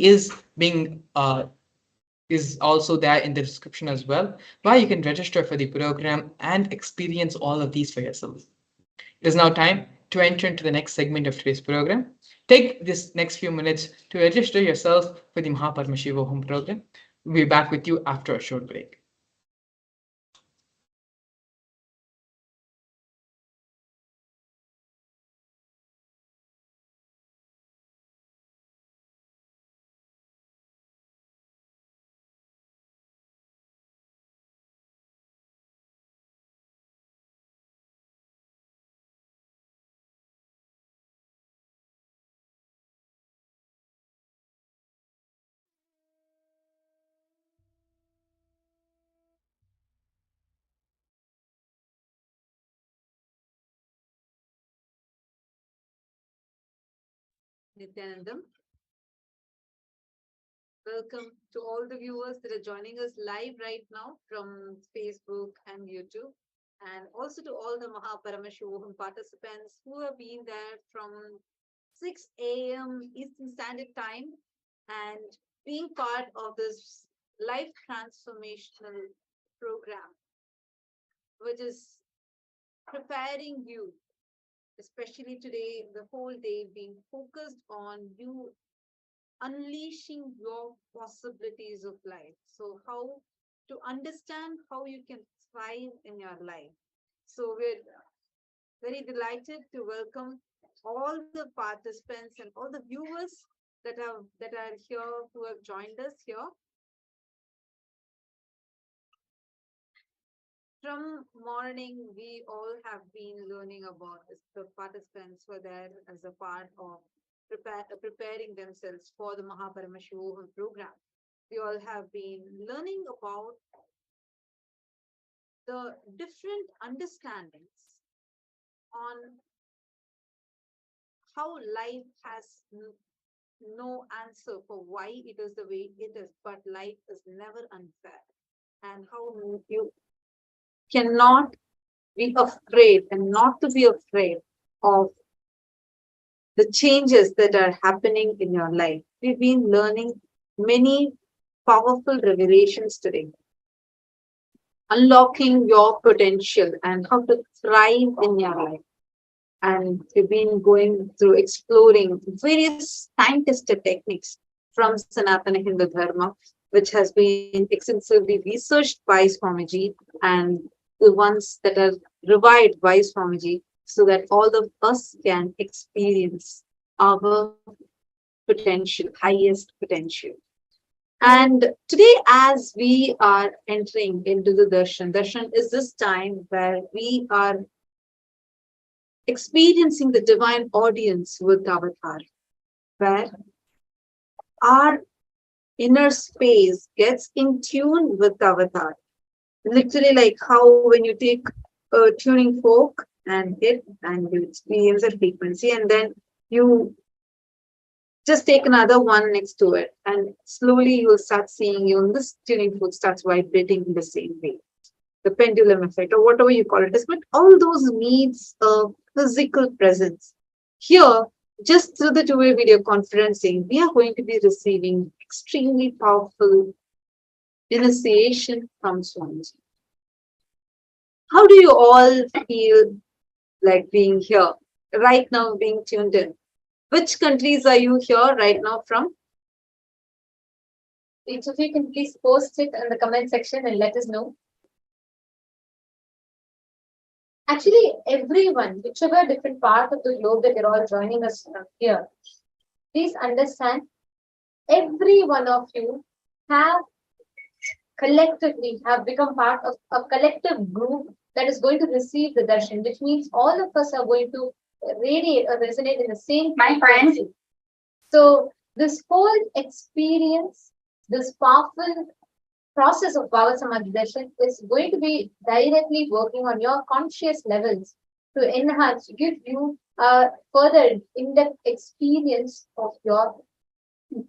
is also there in the description as well, where you can register for the program and experience all of these for yourself. It is now time to enter into the next segment of today's program. Take this next few minutes to register yourself for the Paramashivoham program. We'll be back with you after a short break. Nithyanandam. Welcome to all the viewers that are joining us live right now from Facebook and YouTube, and also to all the Paramashivoham participants who have been there from 6 a.m. Eastern Standard Time and being part of this life transformational program, which is preparing you, especially today, the whole day being focused on you unleashing your possibilities of life. So, how to understand how you can thrive in your life. So, we're very delighted to welcome all the participants and all the viewers that are here who have joined us here. From morning, we all have been learning about this. The participants were there as a part of preparing themselves for the Paramashivoham program. We all have been learning about the different understandings on how life has no answer for why it is the way it is, but life is never unfair, and how you cannot be afraid and not to be afraid of the changes that are happening in your life. We've been learning many powerful revelations today, unlocking your potential and how to thrive in your life. And we've been going through exploring various time-tested techniques from Sanatana Hindu Dharma, which has been extensively researched by Swamiji, and the ones that are revived by Swamiji, so that all of us can experience our potential, highest potential. And today, as we are entering into the Darshan is this time where we are experiencing the divine audience with Avatar, where our inner space gets in tune with Avatar. Literally, like how when you take a tuning fork and hit, and you experience a frequency, and then you just take another one next to it, and slowly you'll start seeing this tuning fork starts vibrating in the same way. The pendulum effect, or whatever you call it is, but all those needs a physical presence. Here, just through the two-way video conferencing, we are going to be receiving extremely powerful initiation from Swamiji. How do you all feel like being here right now, being tuned in? Which countries are you here right now from? Each of you can please post it in the comment section and let us know. Actually, everyone, whichever different part of the globe that you're all joining us from here, please understand every one of you have collectively have become part of a collective group that is going to receive the darshan, which means all of us are going to radiate or resonate in the same frequency. So this whole experience, this powerful process of Bhava Samadhi Darshan is going to be directly working on your conscious levels to enhance, give you a further in-depth experience of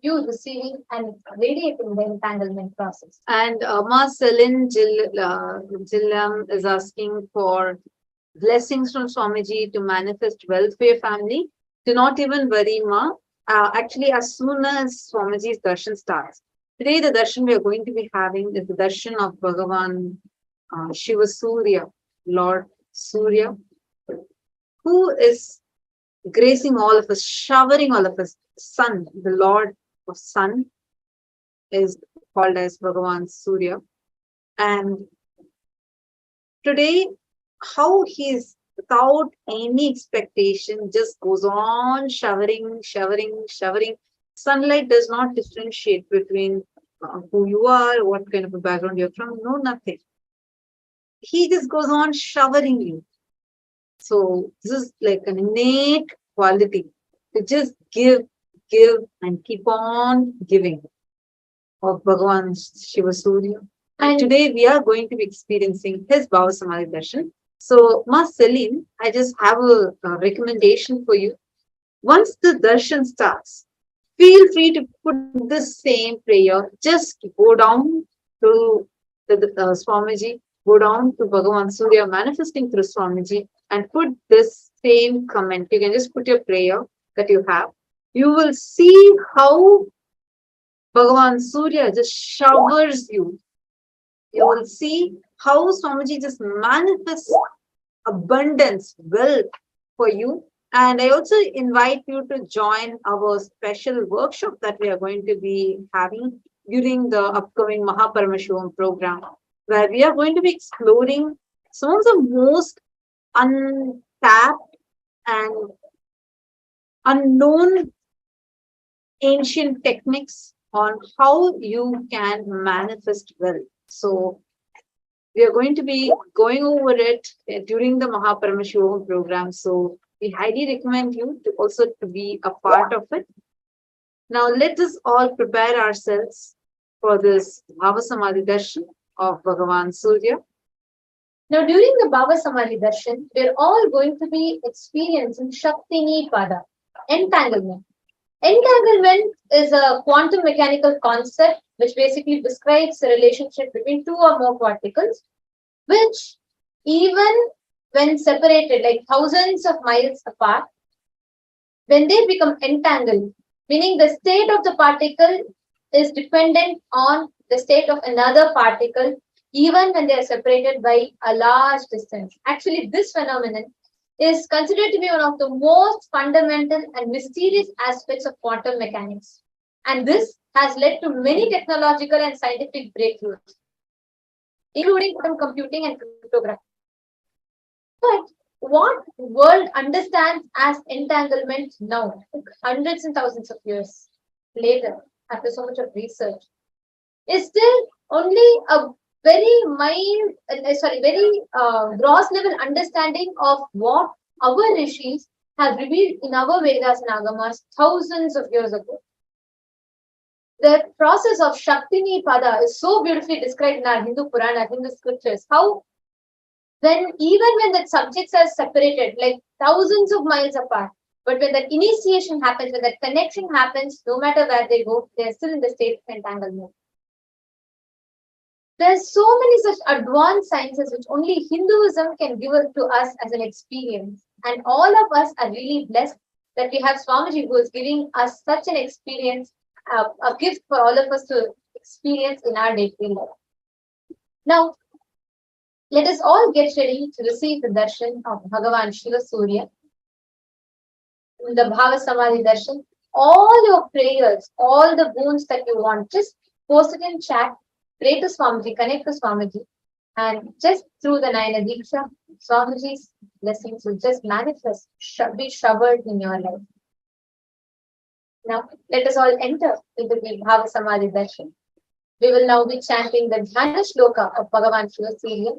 you receiving and radiating the entanglement process. And Ma Selin Jillam is asking for blessings from Swamiji to manifest wealth for your family. Do not even worry, Ma. Actually, as soon as Swamiji's darshan starts, today the darshan we are going to be having is the darshan of Bhagavan Shiva Surya, Lord Surya, who is gracing all of us, showering all of us. Sun, the Lord of Sun, is called as Bhagavan Surya. And today, how he is without any expectation, just goes on showering, showering, showering. Sunlight does not differentiate between who you are, what kind of a background you're from, no, nothing. He just goes on showering you. So this is like an innate quality to just give, and keep on giving of Bhagavan Shiva Surya. And today we are going to be experiencing his Bhava Samadhi Darshan. So, Ma Celine, I just have a recommendation for you. Once the darshan starts, feel free to put this same prayer. Just go down to the Swamiji, go down to Bhagavan Surya manifesting through Swamiji and put this same comment. You can just put your prayer that you have. You will see how Bhagavan Surya just showers you. You will see how Swamiji just manifests abundance, wealth for you. And I also invite you to join our special workshop that we are going to be having during the upcoming Paramashivoham program, where we are going to be exploring some of the most untapped and unknown ancient techniques on how you can manifest wealth. So we are going to be going over it during the Paramashivoham program. So we highly recommend you to also to be a part of it. Now let us all prepare ourselves for this Bhava Samadhi Darshan of Bhagavan Surya. Now during the Bhava Samadhi Darshan, we're all going to be experiencing Shaktini Pada, entanglement. Entanglement is a quantum mechanical concept which basically describes the relationship between two or more particles, which even when separated like thousands of miles apart, when they become entangled, meaning the state of the particle is dependent on the state of another particle, even when they are separated by a large distance. Actually, this phenomenon is considered to be one of the most fundamental and mysterious aspects of quantum mechanics. And this has led to many technological and scientific breakthroughs, including quantum computing and cryptography. But what world understands as entanglement now, hundreds and thousands of years later, after so much of research, is still only a very gross level understanding of what our rishis have revealed in our Vedas and Agamas thousands of years ago. The process of Shaktini Pada is so beautifully described in our Hindu Purana, Hindu scriptures, how even when the subjects are separated, like thousands of miles apart, but when that initiation happens, when that connection happens, no matter where they go, they are still in the state of entanglement. There's so many such advanced sciences which only Hinduism can give to us as an experience. And all of us are really blessed that we have Swamiji who is giving us such an experience, a gift for all of us to experience in our day-to-day life. Now, let us all get ready to receive the darshan of Bhagavan Shiva Surya, the Bhava Samadhi Darshan. All your prayers, all the boons that you want, just post it in chat. Pray to Swamiji, connect to Swamiji, And just through the Nayana Diksha, Swamiji's blessings will just manifest, be showered in your life. Now, let us all enter into the Bhava Samadhi Darshan. We will now be chanting the Dhyana Shloka of Bhagavan Shiva Surya.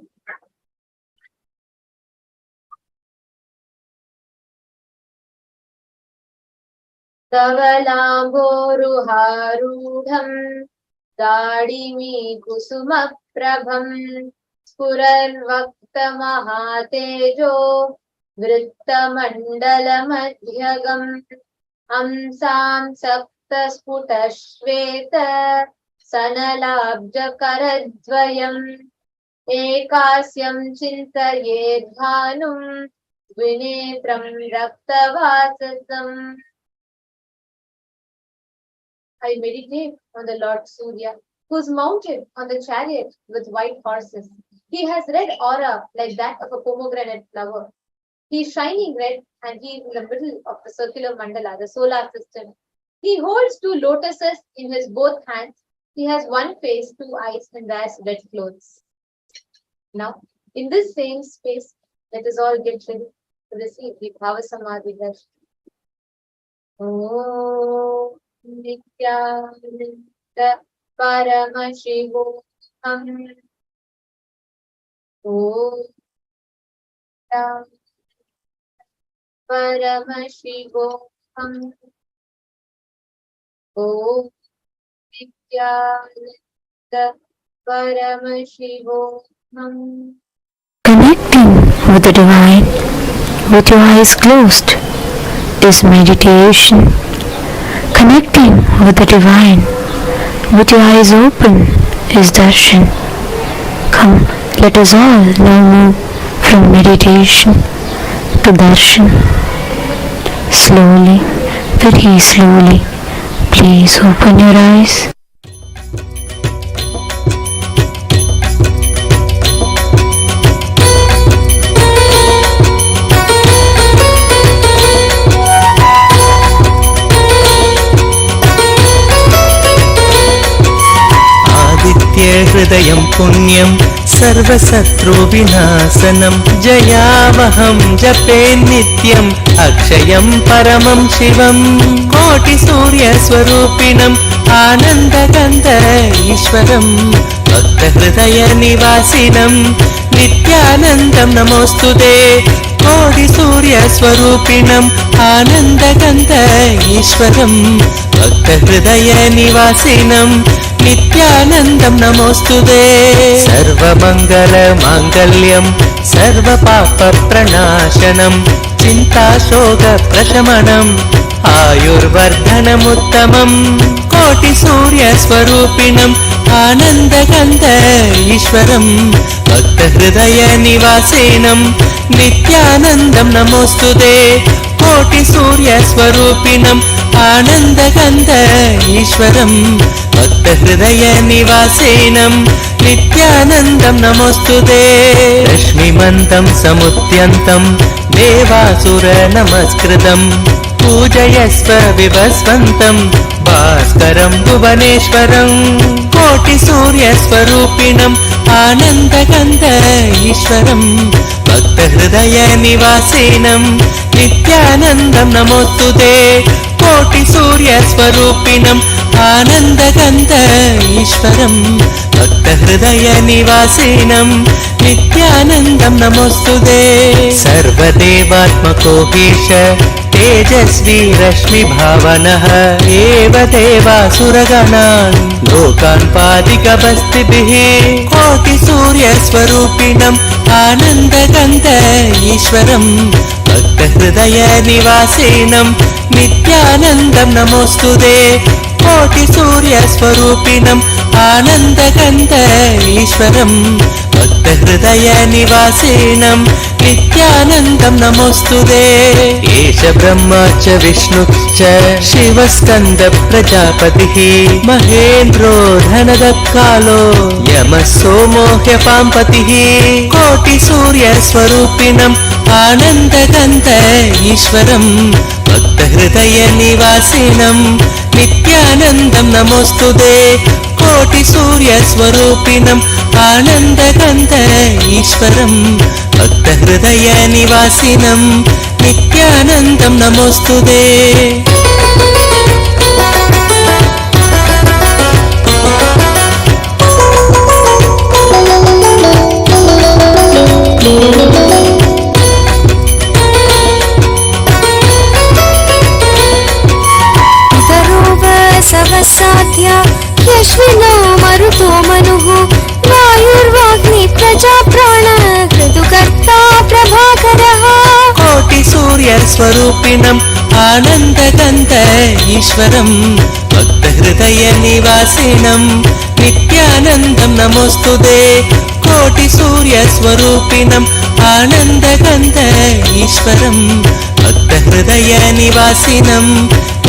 Davalamboruharudham Dadimi Kusumaprabham Spurarvakta Mahatejo Vrittamandalamajyagam Amsam Sapta Sputashveta Sanalabjakaradvayam Ekasyam Chintayedhanum Vinetram Raktavasasam. I meditate on the Lord Surya, who is mounted on the chariot with white horses. He has red aura like that of a pomegranate flower. He is shining red and he is in the middle of the circular mandala, the solar system. He holds two lotuses in his both hands. He has one face, two eyes, and wears red clothes. Now, in this same space, let us all get ready to receive the Bhava Samadhi Darshan. Oh. Nithyananda Paramashivoham. Om Paramashivoham. Om Nithyananda Paramashivoham. Connecting with the divine with your eyes closed is meditation. Connecting with the divine with your eyes open is darshan. Come, let us all now move from meditation to darshan. Slowly, very slowly, please open your eyes. हृदयं पुण्यं सर्वशत्रुविनाशनं जयावहं जपे नित्यम् अक्षयं परमं शिवं कोटिसूर्यस्वरूपिणम् आनन्दगन्ध ईश्वरं भक्तहृदयनिवासिनं नित्यानन्दं नमोऽस्तुते कोटिसूर्यस्वरूपिणम् आनन्दगन्ध ईश्वरं भक्तहृदयनिवासिनं नित्यानन्दं नमोऽस्तुते सर्वमङ्गलमाङ्गल्यं सर्वपापप्रणाशनं चिन्ताशोकप्रशमनम् आयुर्वर्धनमुत्तमं कोटिसूर्यस्वरूपिणम् आनन्दगन्ध ईश्वरं भक्तहृदयनिवासिनं नित्यानन्दं नमोऽस्तुते कोटिसूर्यस्वरूपिणम् आनन्दगन्ध ईश्वरं भक्तहृदयनिवासिनं नित्यानन्दं नमोऽस्तुते रश्मिमन्तं समुद्यन्तं देवासुरनमस्कृतं पूजयस्व विभस्वन्तं भास्करं भुवनेश्वरं कोटिसूर्यस्वरूपिणम् आनन्दगन्ध ईश्वरं भक्तहृदयनिवासिनं नित्यानन्दं नमोऽस्तुते कोटिसूर्यस्वरूपिणम् आनन्दगन्ध ईश्वरं भक्तहृदयनिवासिनं नित्यानन्दं नमोऽस्तुते सर्वदेवात्मको ईश तेजस्वी रश्मिभावनः एव देवासुरगणान् लोकान् पादिकबस्तिभिः कोटिसूर्यस्वरूपिणम् आनन्दगन्ध ईश्वरं भक्तहृदयनिवासिनं नित्यानन्दं नमोऽस्तुते कोटिसूर्यस्वरूपिणम् आनन्दगन्ध ईश्वरं भक्तहृदयनिवासिनं नित्यानन्दं नमोऽस्तुते एष ब्रह्मा च विष्णुश्च शिवस्कन्द प्रजापतिः महेन्द्रो धनदत्कालो यमः सोमो ह्यपाम्पतिः कोटिसूर्यस्वरूपिणम् आनन्दगन्ध ईश्वरं भक्तहृदयनिवासिनं नित्यानन्दं नमोऽस्तुते कोटिसूर्यस्वरूपिणम् आनन्दकन्त ईश्वरं भक्तहृदयनिवासिनं नित्यानन्दं नमोऽस्तुते। सहस्राध्या यश्विनो मरुतो मनुः वायुर्वाग्नि प्रजा प्राण ऋतुकर्ता प्रभाकरः कोटिसूर्यस्वरूपिणम् आनन्दकन्त ईश्वरं भक्तहृदयनिवासिनं नित्यानन्दं नमोऽस्तुते। कोटिसूर्यस्वरूपिणम् आनन्दकन्त ईश्वरं भक्तहृदयनिवासिनं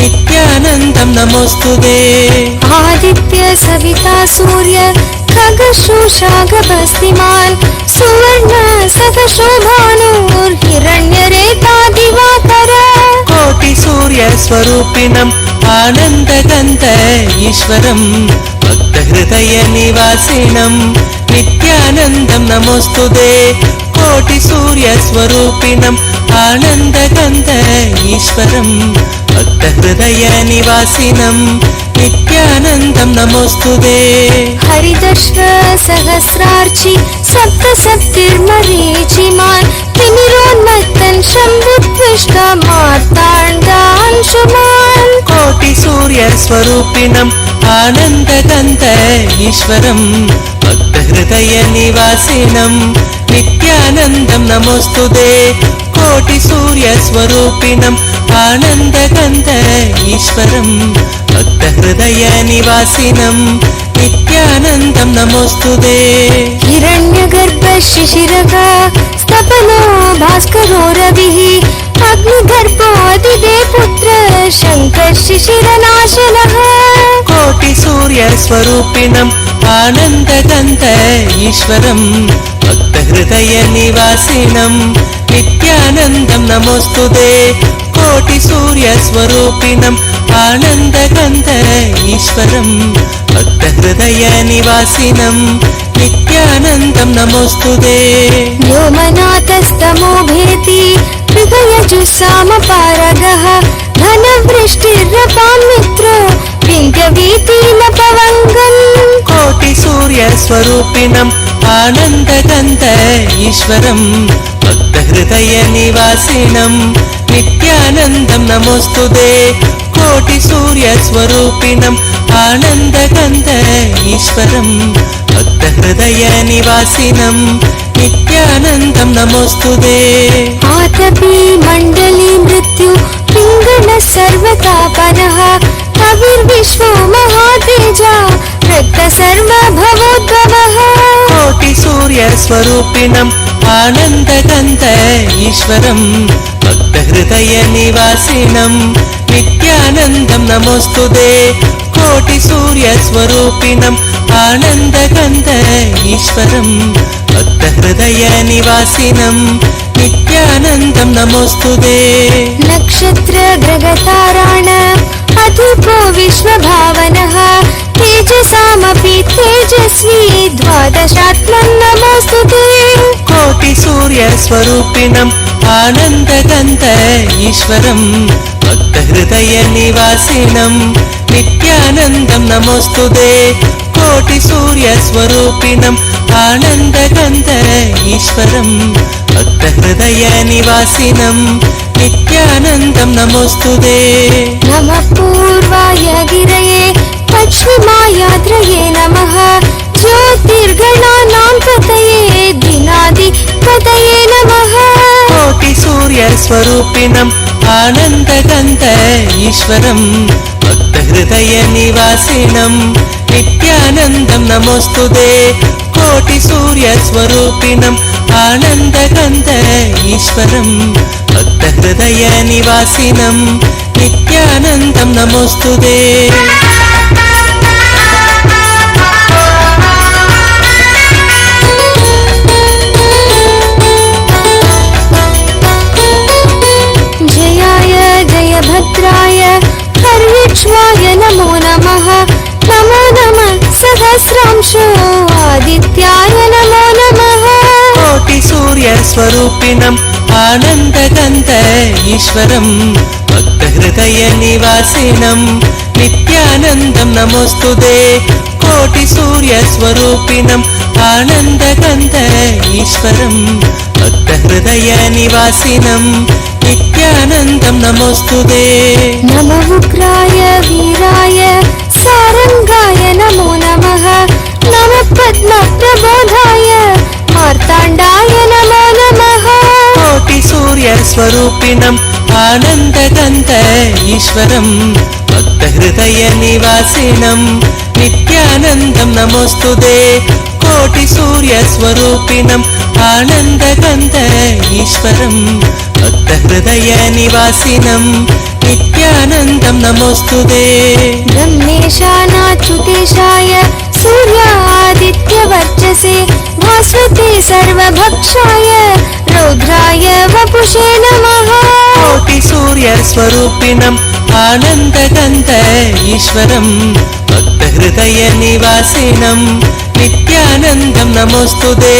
नित्यानन्दं नमोऽस्तुते। आदित्य सविता सूर्य खगशोषागभस्तिमान् सुवर्ण सखशोभानुर्हिरण्यरेता दिवाकर कोटिसूर्यस्वरूपिणम् आनन्दकन्त ईश्वरं भक्तहृदयनिवासिनं नित्यानन्दं नमोऽस्तुते। कोटिसूर्यस्वरूपिणम् आनन्दकन्त ईश्वरं भक्तहृदयनिवासिनं नित्यानन्दं नमोऽस्तुते। हरिदर्श सहस्रार्चि सप्तसप्तिर्मरीचिमान् तिमिरोन्मत्तन् शम्भुत्विष्टमार्ताण्डांशुमान् कोटिसूर्यस्वरूपिणम् आनन्दकन्त ईश्वरं भक्तहृदयनिवासिनं नित्यानन्दं नमोऽस्तुते। कोटिसूर्यस्वरूपिणम् आनन्दकन्त ईश्वरं भक्तहृदयनिवासिनं नित्यानन्दं नमोऽस्तुते। हिरण्यगर्भ शिशिरः स्तपनो भास्करो रविः अग्निगर्भोऽदिदे पुत्र शङ्कर शिशिरनाशनः कोटिसूर्यस्वरूपिणम् आनन्दकन्त ईश्वरं भक्तहृदयनिवासिनं नित्यानन्दं नमोऽस्तुते। कोटिसूर्यस्वरूपिणम् आनन्दकन्त ईश्वरं भक्तहृदयनिवासिनं नित्यानन्दं नमोऽस्तुते। व्योमनाथस्तमो भेति हृदयजुस्सामपारगः धनवृष्टिरपां मित्रो विन्ध्यवीतिनपवङ्गन् कोटिसूर्यस्वरूपिणम् आनन्दकन्त ईश्वरं भक्तहृदयनिवासिनं नित्यानन्दं नमोऽस्तुते। कोटिसूर्यस्वरूपिणम् आनन्दकन्त ईश्वरं भक्तहृदयनिवासिनं नित्यानन्दं नमोऽस्तुते। आतपी मण्डली मृत्यु पिङ्गल सर्वतापनः कविर्विश्वो महातेजा रक्त सर्वभवोद्भवः कोटिसूर्यस्वरूपिणम् आनन्दकन्त ईश्वरं भक्तहृदयनिवासिनं नित्यानन्दं नमोऽस्तुते। कोटिसूर्यस्वरूपिणम् आनन्दकन्त ईश्वरं भक्तहृदयनिवासिनं नित्यानन्दं नमोऽस्तुते। नक्षत्रग्रहताराण अधिपो विश्वभावनः तेजसामपि तेजस्वी द्वादशात्मन् नमोऽस्तुते। कोटिसूर्यस्वरूपिणम् आनन्दकन्त ईश्वरं भक्तहृदयनिवासिनं नित्यानन्दं नमोऽस्तुते। कोटिसूर्यस्वरूपिणम् आनन्दकन्त ईश्वरं भक्तहृदयनिवासिनं नित्यानन्दं नमोऽस्तुते। नमः पूर्वाय गिरये पश्चिमायाद्रये नमः ज्योतिर्गणानां पतये दिनादिपतये नमः कोटिसूर्यस्वरूपिणम् आनन्दकन्त ईश्वरं भक्तहृदयनिवासिनं नित्यानन्दं नमोऽस्तुते। कोटिसूर्यस्वरूपिणम् आनन्दकन्त ईश्वरं भक्तहृदयनिवासिनं नित्यानन्दं नमोऽस्तुते। जयाय जयभद्राय हर्यक्ष्वाय नमो नमः नमो नमः सहस्रांशो आदित्याय स्वरूपिणम् आनन्दगन्ध ईश्वरम् भक्तहृदयनिवासिनम् नित्यानन्दं नमोऽस्तुते कोटिसूर्यस्वरूपिणम् आनन्दगन्ध ईश्वरम् भक्तहृदयनिवासिनम् नित्यानन्दं नमोऽस्तुते नमो उग्राय वीराय सारंगाय नमो नमः नमः पद्मप्रबोधाय मार्ताण्डाय नमो नमः कोटिसूर्यस्वरूपिणम् आनन्दगन्ध ईश्वरम् भक्तहृदयनिवासिनम् नित्यानन्दं नमोऽस्तुते कोटिसूर्यस्वरूपिणम् आनन्दगन्ध ईश्वरम् भक्तहृदयनिवासिनम् नित्यानन्दं नमोऽस्तुते ब्रह्मेशानाच्युतेशाय सूर्यादित्यवर्चसे भास्वते सर्वभक्षाय रौद्राय वपुषे नमः कोटिसूर्यस्वरूपिणम् आनन्दगन्ध ईश्वरम् भक्तहृदयनिवासिनम् नित्यानन्दं नमोऽस्तुते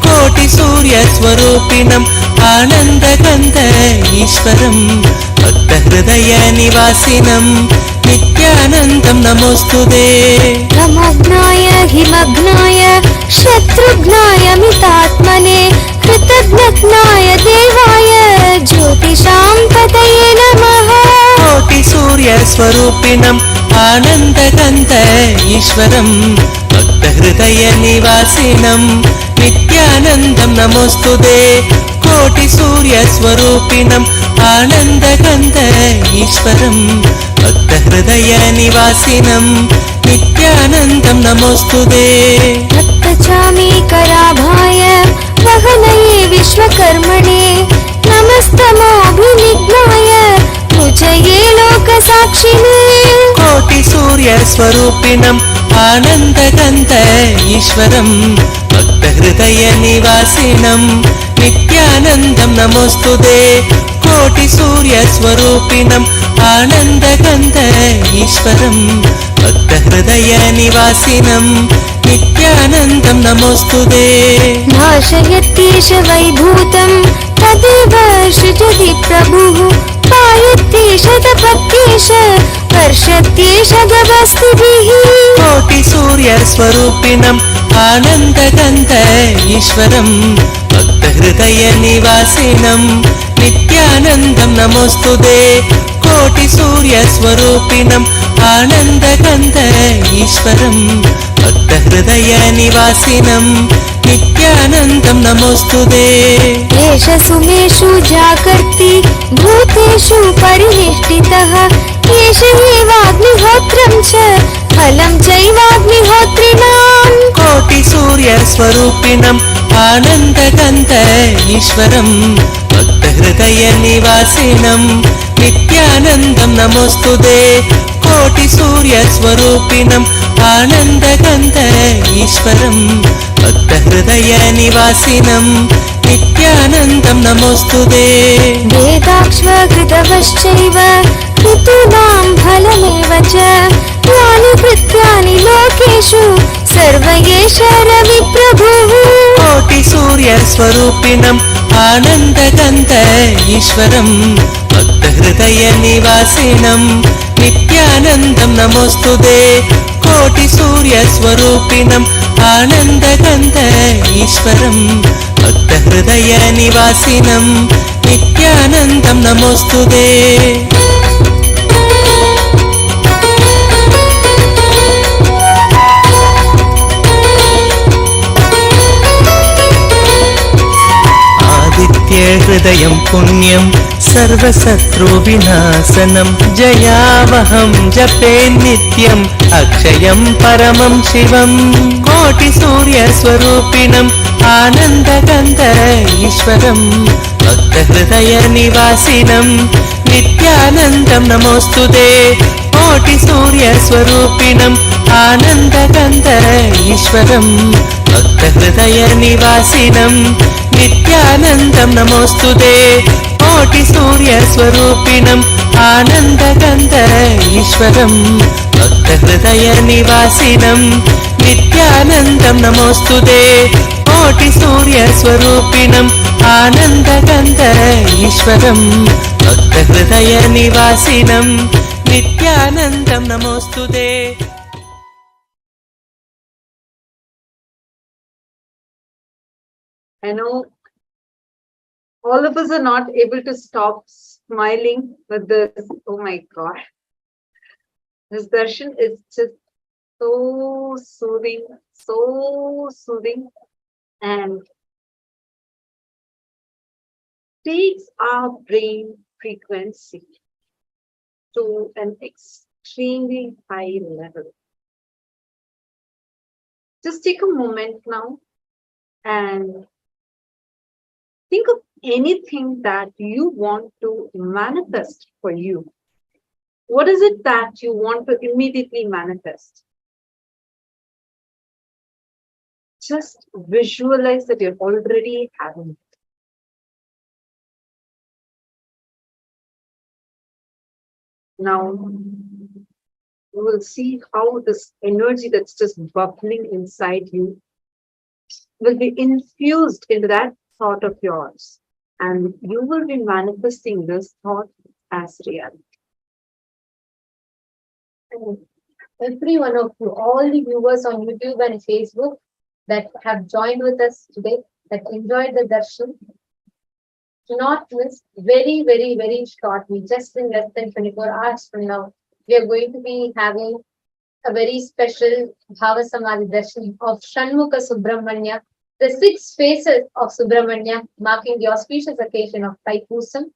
कोटिसूर्यस्वरूपिणम् आनन्दगन्ध ईश्वरम् भक्तहृदयनिवासिनम् नित्यानन्दं नमोऽस्तुते तमग्नाय हिमग्नाय शत्रुघ्नाय मितात्मने कृतज्ञाय देवाय ज्योतिषां पतये नमः कोटिसूर्यस्वरूपिणम् आनन्दगन्ध ईश्वरम् भक्तहृदयनिवासिनम् नित्यानन्दं नमोऽस्तुते कोटिसूर्यस्वरूपिणम् आनन्दगन्ध ईश्वरम् भक्तहृदयनिवासिनम् नित्यानन्दं नमोऽस्तुते भक्तचामीकराभाय वहनये विश्वकर्मणे नमस्तमोऽभिनिघ्नाय पूजये लोकसाक्षिणे कोटिसूर्यस्वरूपिणम् आनन्दगन्ध ईश्वरम् भक्तहृदयनिवासिनम् नित्यानन्दं नमोऽस्तुते कोटिसूर्यस्वरूपिणम् आनन्दगन्ध ईश्वरम् भक्तहृदयनिवासिनम् नित्यानन्दं नमोऽस्तुते नाशयत्येष वैभूतं तदेव सृजति प्रभुः पायत्येष तपत्येष वर्षत्येष गवस्तिभिः कोटिसूर्यस्वरूपिणम् आनन्दगन्ध ईश्वरम् भक्तहृदयनिवासिनम् नित्यानन्दं नमोऽस्तुते कोटिसूर्यस्वरूपिणम् आनन्दगन्ध ईश्वरम् भक्तहृदयनिवासिनम् नित्यानन्दं नमोऽस्तुते एष सुमेषु जागर्ति भूतेषु परिनिष्ठितः एष एवाग्निहोत्रं च फलं चैवाग्निहोत्रिणाम् कोटिसूर्यस्वरूपिणम् आनन्दगन्ध ईश्वरम् भक्तहृदयनिवासिनम् नित्यानन्दं नमोऽस्तुते कोटिसूर्यस्वरूपिणम् आनन्दगन्ध ईश्वरम् भक्तहृदयनिवासिनम् नित्यानन्दं नमोऽस्तुते वेदाक्ष्वकृतवश्चैव ऋतूनां फलमेव च यानि कृत्यानि लोकेषु सर्व एष रविप्रभुः कोटिसूर्यस्वरूपिणम् आनन्दगन्ध ईश्वरम् भक्तहृदयनिवासिनम् नित्यानन्दं नमोऽस्तुते कोटिसूर्यस्वरूपिणम् आनन्दगन्ध ईश्वरम् भक्तहृदयनिवासिनम् नित्यानन्दं नमोऽस्तुते हृदयं पुण्यं सर्वशत्रुविनाशनं जयावहं जपे नित्यम् अक्षयं परमं शिवं कोटिसूर्यस्वरूपिणम् आनन्दगन्ध ईश्वरम् भक्तहृदयनिवासिनम् नित्यानन्दं नमोऽस्तुते कोटिसूर्यस्वरूपिणम् आनन्दगन्ध ईश्वरम् भक्तहृदयनिवासिनम् नित्यानन्दं नमोऽस्तुते कोटिसूर्यस्वरूपिणम् आनन्दगन्ध ईश्वरम् भक्तहृदयनिवासिनम् नित्यानन्दं नमोऽस्तुते कोटिसूर्यस्वरूपिणम् आनन्दगन्ध ईश्वरम् भक्तहृदयनिवासिनं नित्यानन्दं नमोऽस्तु ते। I know all of us are not able to stop smiling with this. Oh my God. This darshan is just so soothing, and takes our brain frequency to an extremely high level. Just take a moment now and think of anything that you want to manifest for you. What is it that you want to immediately manifest? Just visualize that you're already having it. Now, you will see how this energy that's just bubbling inside you will be infused into that thought of yours, and you will be manifesting this thought as reality. And every one of you, all the viewers on YouTube and Facebook that have joined with us today, that enjoyed the darshan, do not miss very shortly, just in less than 24 hours from now, we are going to be having a very special Bhava Samadhi darshan of Shanmukha Subramanya, the 6 faces of Subramanya, marking the auspicious occasion of Thaipusam.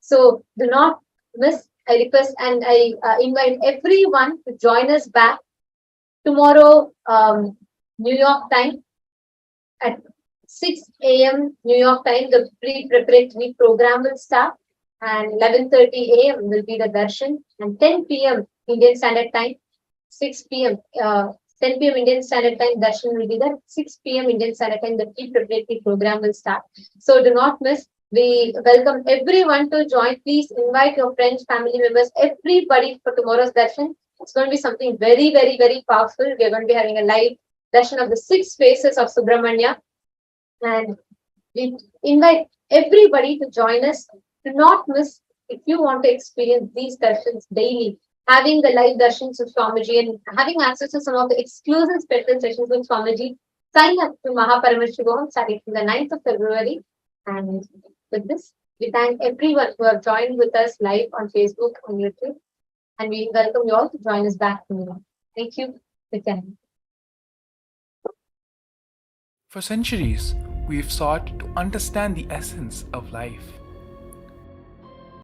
So do not miss. I request and I invite everyone to join us back tomorrow, New York time, at 6 a.m. New York time. The pre-preparatory program will start, and 11:30 a.m. will be the darshan, and 10 p.m. Indian Standard Time, 6 p.m. 10 p.m. Indian Standard Time darshan will be there. 6 p.m. Indian Standard Time, the pre-preparatory program will start. So do not miss. We welcome everyone to join. Please invite your friends, family members, everybody for tomorrow's darshan. It's going to be something very powerful. We're going to be having a live darshan of the 6 faces of Subramanya, and we invite everybody to join us. Do not miss. If you want to experience these darshans daily, having the live darshans of Swamiji and having access to some of the exclusive special sessions with Swamiji, sign up to Paramashivoham starting from the 9th of February. And with this, we thank everyone who have joined with us live on Facebook and YouTube. And we welcome you all to join us back tomorrow. Thank you. Nithyananda. For centuries, we've sought to understand the essence of life.